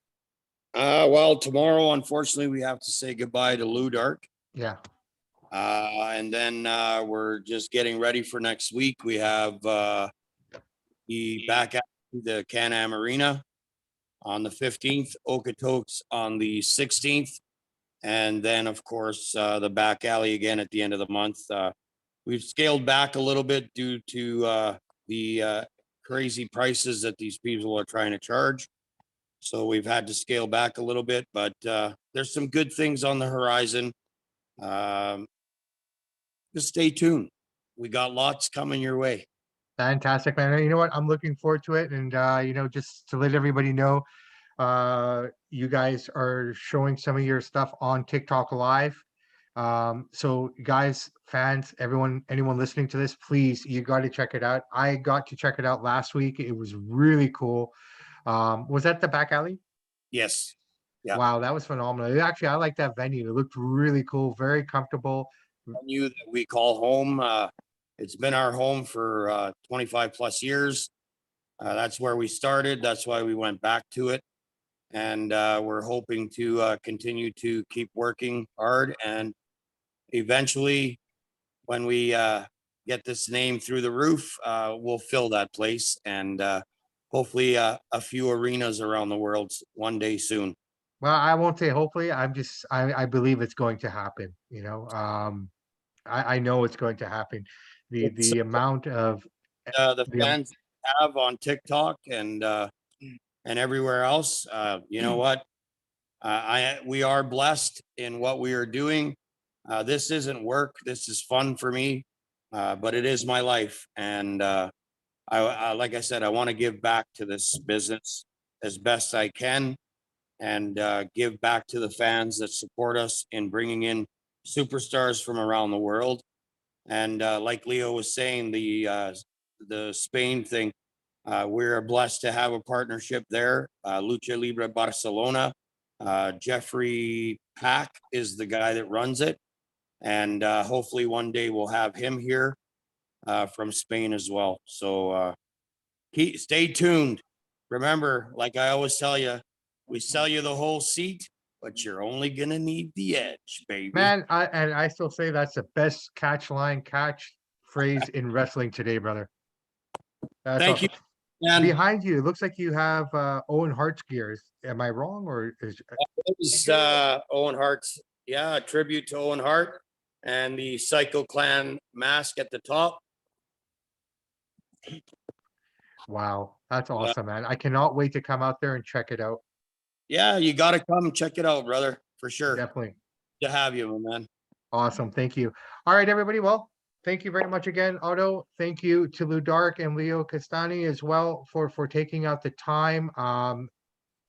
Speaker 3: Well, tomorrow, unfortunately, we have to say goodbye to Ludark.
Speaker 1: Yeah.
Speaker 3: And then we're just getting ready for next week. We have the back at the Can-Am Arena on the 15th, Okotoks on the 16th, and then of course the back alley again at the end of the month. We've scaled back a little bit due to the crazy prices that these people are trying to charge. So we've had to scale back a little bit, but there's some good things on the horizon. Just stay tuned. We got lots coming your way.
Speaker 1: Fantastic, man. You know what? I'm looking forward to it. And just to let everybody know, you guys are showing some of your stuff on TikTok Live. So guys, fans, anyone listening to this, please, you got to check it out. I got to check it out last week. It was really cool. Was that the back alley?
Speaker 3: Yes. Yeah.
Speaker 1: Wow, that was phenomenal. Actually, I like that venue. It looked really cool, very comfortable.
Speaker 3: Venue that we call home. It's been our home for 25 plus years. That's where we started. That's why we went back to it. And we're hoping to continue to keep working hard. And eventually, when we get this name through the roof, we'll fill that place and hopefully a few arenas around the world one day soon.
Speaker 1: Well, I won't say hopefully. I believe it's going to happen. I know it's going to happen. The amount of
Speaker 3: The fans have on TikTok and everywhere else. You know what? We are blessed in what we are doing. This isn't work. This is fun for me, but it is my life. And I like I said, I want to give back to this business as best I can, and give back to the fans that support us in bringing in superstars from around the world. And like Leo was saying, the Spain thing, we're blessed to have a partnership there. Lucha Libre Barcelona. Jeffrey Pack is the guy that runs it. And hopefully one day we'll have him here from Spain as well. So stay tuned. Remember, like I always tell you, we sell you the whole seat, but you're only going to need the edge, baby.
Speaker 1: Man, I still say that's the best catch phrase in wrestling today, brother. That's
Speaker 3: Thank
Speaker 1: awesome.
Speaker 3: you. And
Speaker 1: behind you, it looks like you have Owen Hart's gears. Am I wrong, or is
Speaker 3: it was Owen Hart's? Yeah, a tribute to Owen Hart and the Psycho Clan mask at the top.
Speaker 1: Wow, that's awesome, man. I cannot wait to come out there and check it out.
Speaker 3: Yeah, you got to come check it out, brother, for sure.
Speaker 1: Definitely.
Speaker 3: Good to have you, my man.
Speaker 1: Awesome. Thank you. All right, everybody. Well, thank you very much again, Otto. Thank you to Ludark and Leo Cristiani as well for taking out the time.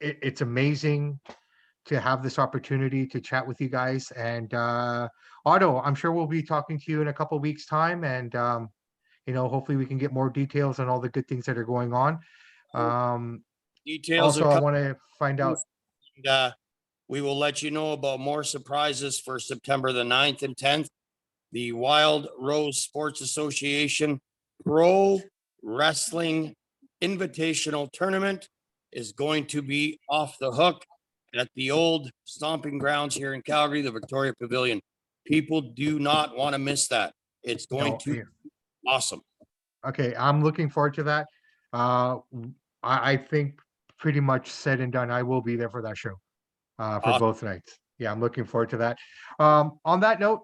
Speaker 1: It's amazing to have this opportunity to chat with you guys. And Otto, I'm sure we'll be talking to you in a couple of weeks' time, and hopefully we can get more details on all the good things that are going on.
Speaker 3: Details
Speaker 1: also, I want to find out.
Speaker 3: We will let you know about more surprises for September the 9th and 10th. the Wild Rose Sports Association Pro Wrestling Invitational Tournament is going to be off the hook at the old stomping grounds here in Calgary, the Victoria Pavilion. People do not want to miss that. It's going to be awesome.
Speaker 1: Okay, I'm looking forward to that. I think pretty much said and done. I will be there for that show, for
Speaker 3: Awesome.
Speaker 1: both nights. Yeah, I'm looking forward to that. On that note,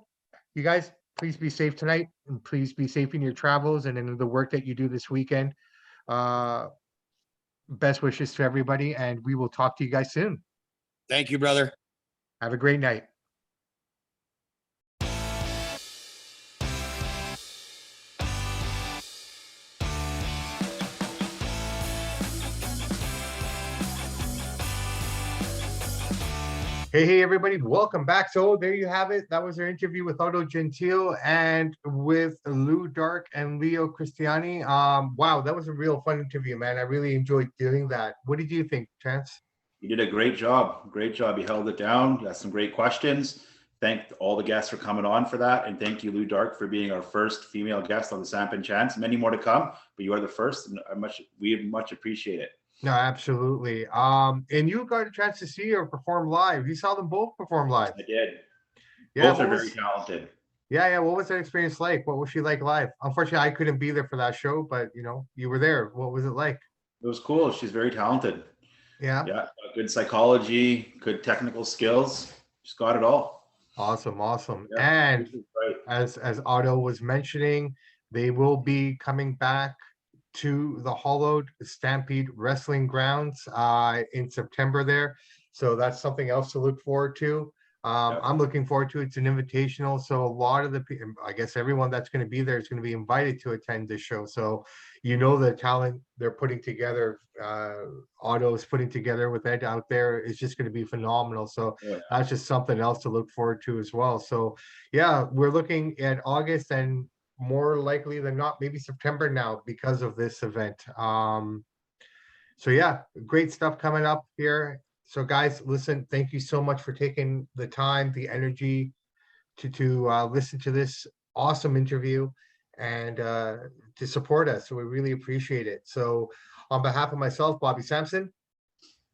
Speaker 1: you guys, please be safe tonight, and please be safe in your travels and in the work that you do this weekend. Best wishes to everybody, and we will talk to you guys soon.
Speaker 3: Thank you, brother.
Speaker 1: Have a great night. Hey, everybody, welcome back. So there you have it. That was our interview with Otto Gentile and with Ludark and Leo Cristiani. Wow, that was a real fun interview, man. I really enjoyed doing that. What did you think, Chance?
Speaker 2: You did a great job. Great job. You held it down. You had some great questions. Thank all the guests for coming on for that. And thank you, Ludark, for being our first female guest on the Samp&Chance. Many more to come, but you are the first, and we much appreciate it.
Speaker 1: No, absolutely. And you got a chance to see her perform live. You saw them both perform live.
Speaker 2: I did.
Speaker 1: Yeah,
Speaker 2: Both are very talented.
Speaker 1: Yeah. What was that experience like? What was she like live? Unfortunately, I couldn't be there for that show, but you were there. What was it like?
Speaker 2: It was cool. She's very talented.
Speaker 1: Yeah.
Speaker 2: Yeah. Good psychology, good technical skills. She's got it all.
Speaker 1: Awesome.
Speaker 2: Yeah,
Speaker 1: And as Otto was mentioning, they will be coming back to the Hollowed Stampede Wrestling Grounds in September there. So that's something else to look forward to. I'm looking forward to it. It's an invitational. So a lot of I guess everyone that's going to be there is going to be invited to attend this show. So the talent they're putting together, Otto's putting together with Ed out there is just going to be phenomenal. So that's just something else to look forward to as well. So yeah, we're looking at August and more likely than not, maybe September now because of this event. So yeah, great stuff coming up here. So guys, listen, thank you so much for taking the time, the energy to listen to this awesome interview and to support us. So we really appreciate it. So on behalf of myself, Bobby Sampson.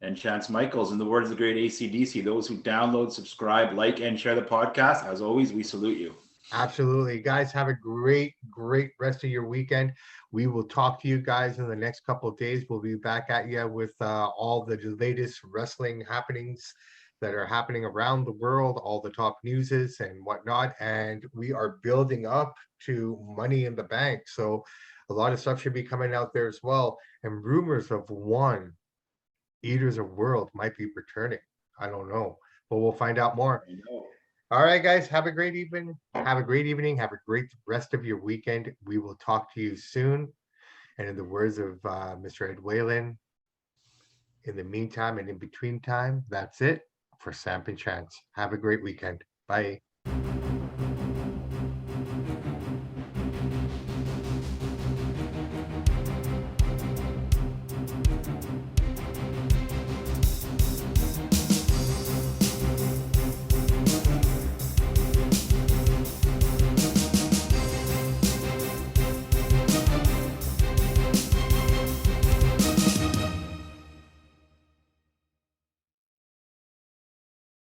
Speaker 2: And Chance Michaels, in the words of the great AC/DC, those who download, subscribe, like, and share the podcast, as always, we salute you.
Speaker 1: Absolutely. Guys, have a great rest of your weekend. We will talk to you guys in the next couple of days. We'll be back at you with all the latest wrestling happenings that are happening around the world, all the top newses and whatnot. And we are building up to Money in the Bank. So a lot of stuff should be coming out there as well. And rumors of one Eaters of World might be returning. I don't know, but we'll find out more. All right, guys, have a great evening. Have a great great rest of your weekend. We will talk to you soon. And in the words of Mr. Ed Whalen, in the meantime and in between time, that's it for Samp&Chance. Have a great weekend. Bye.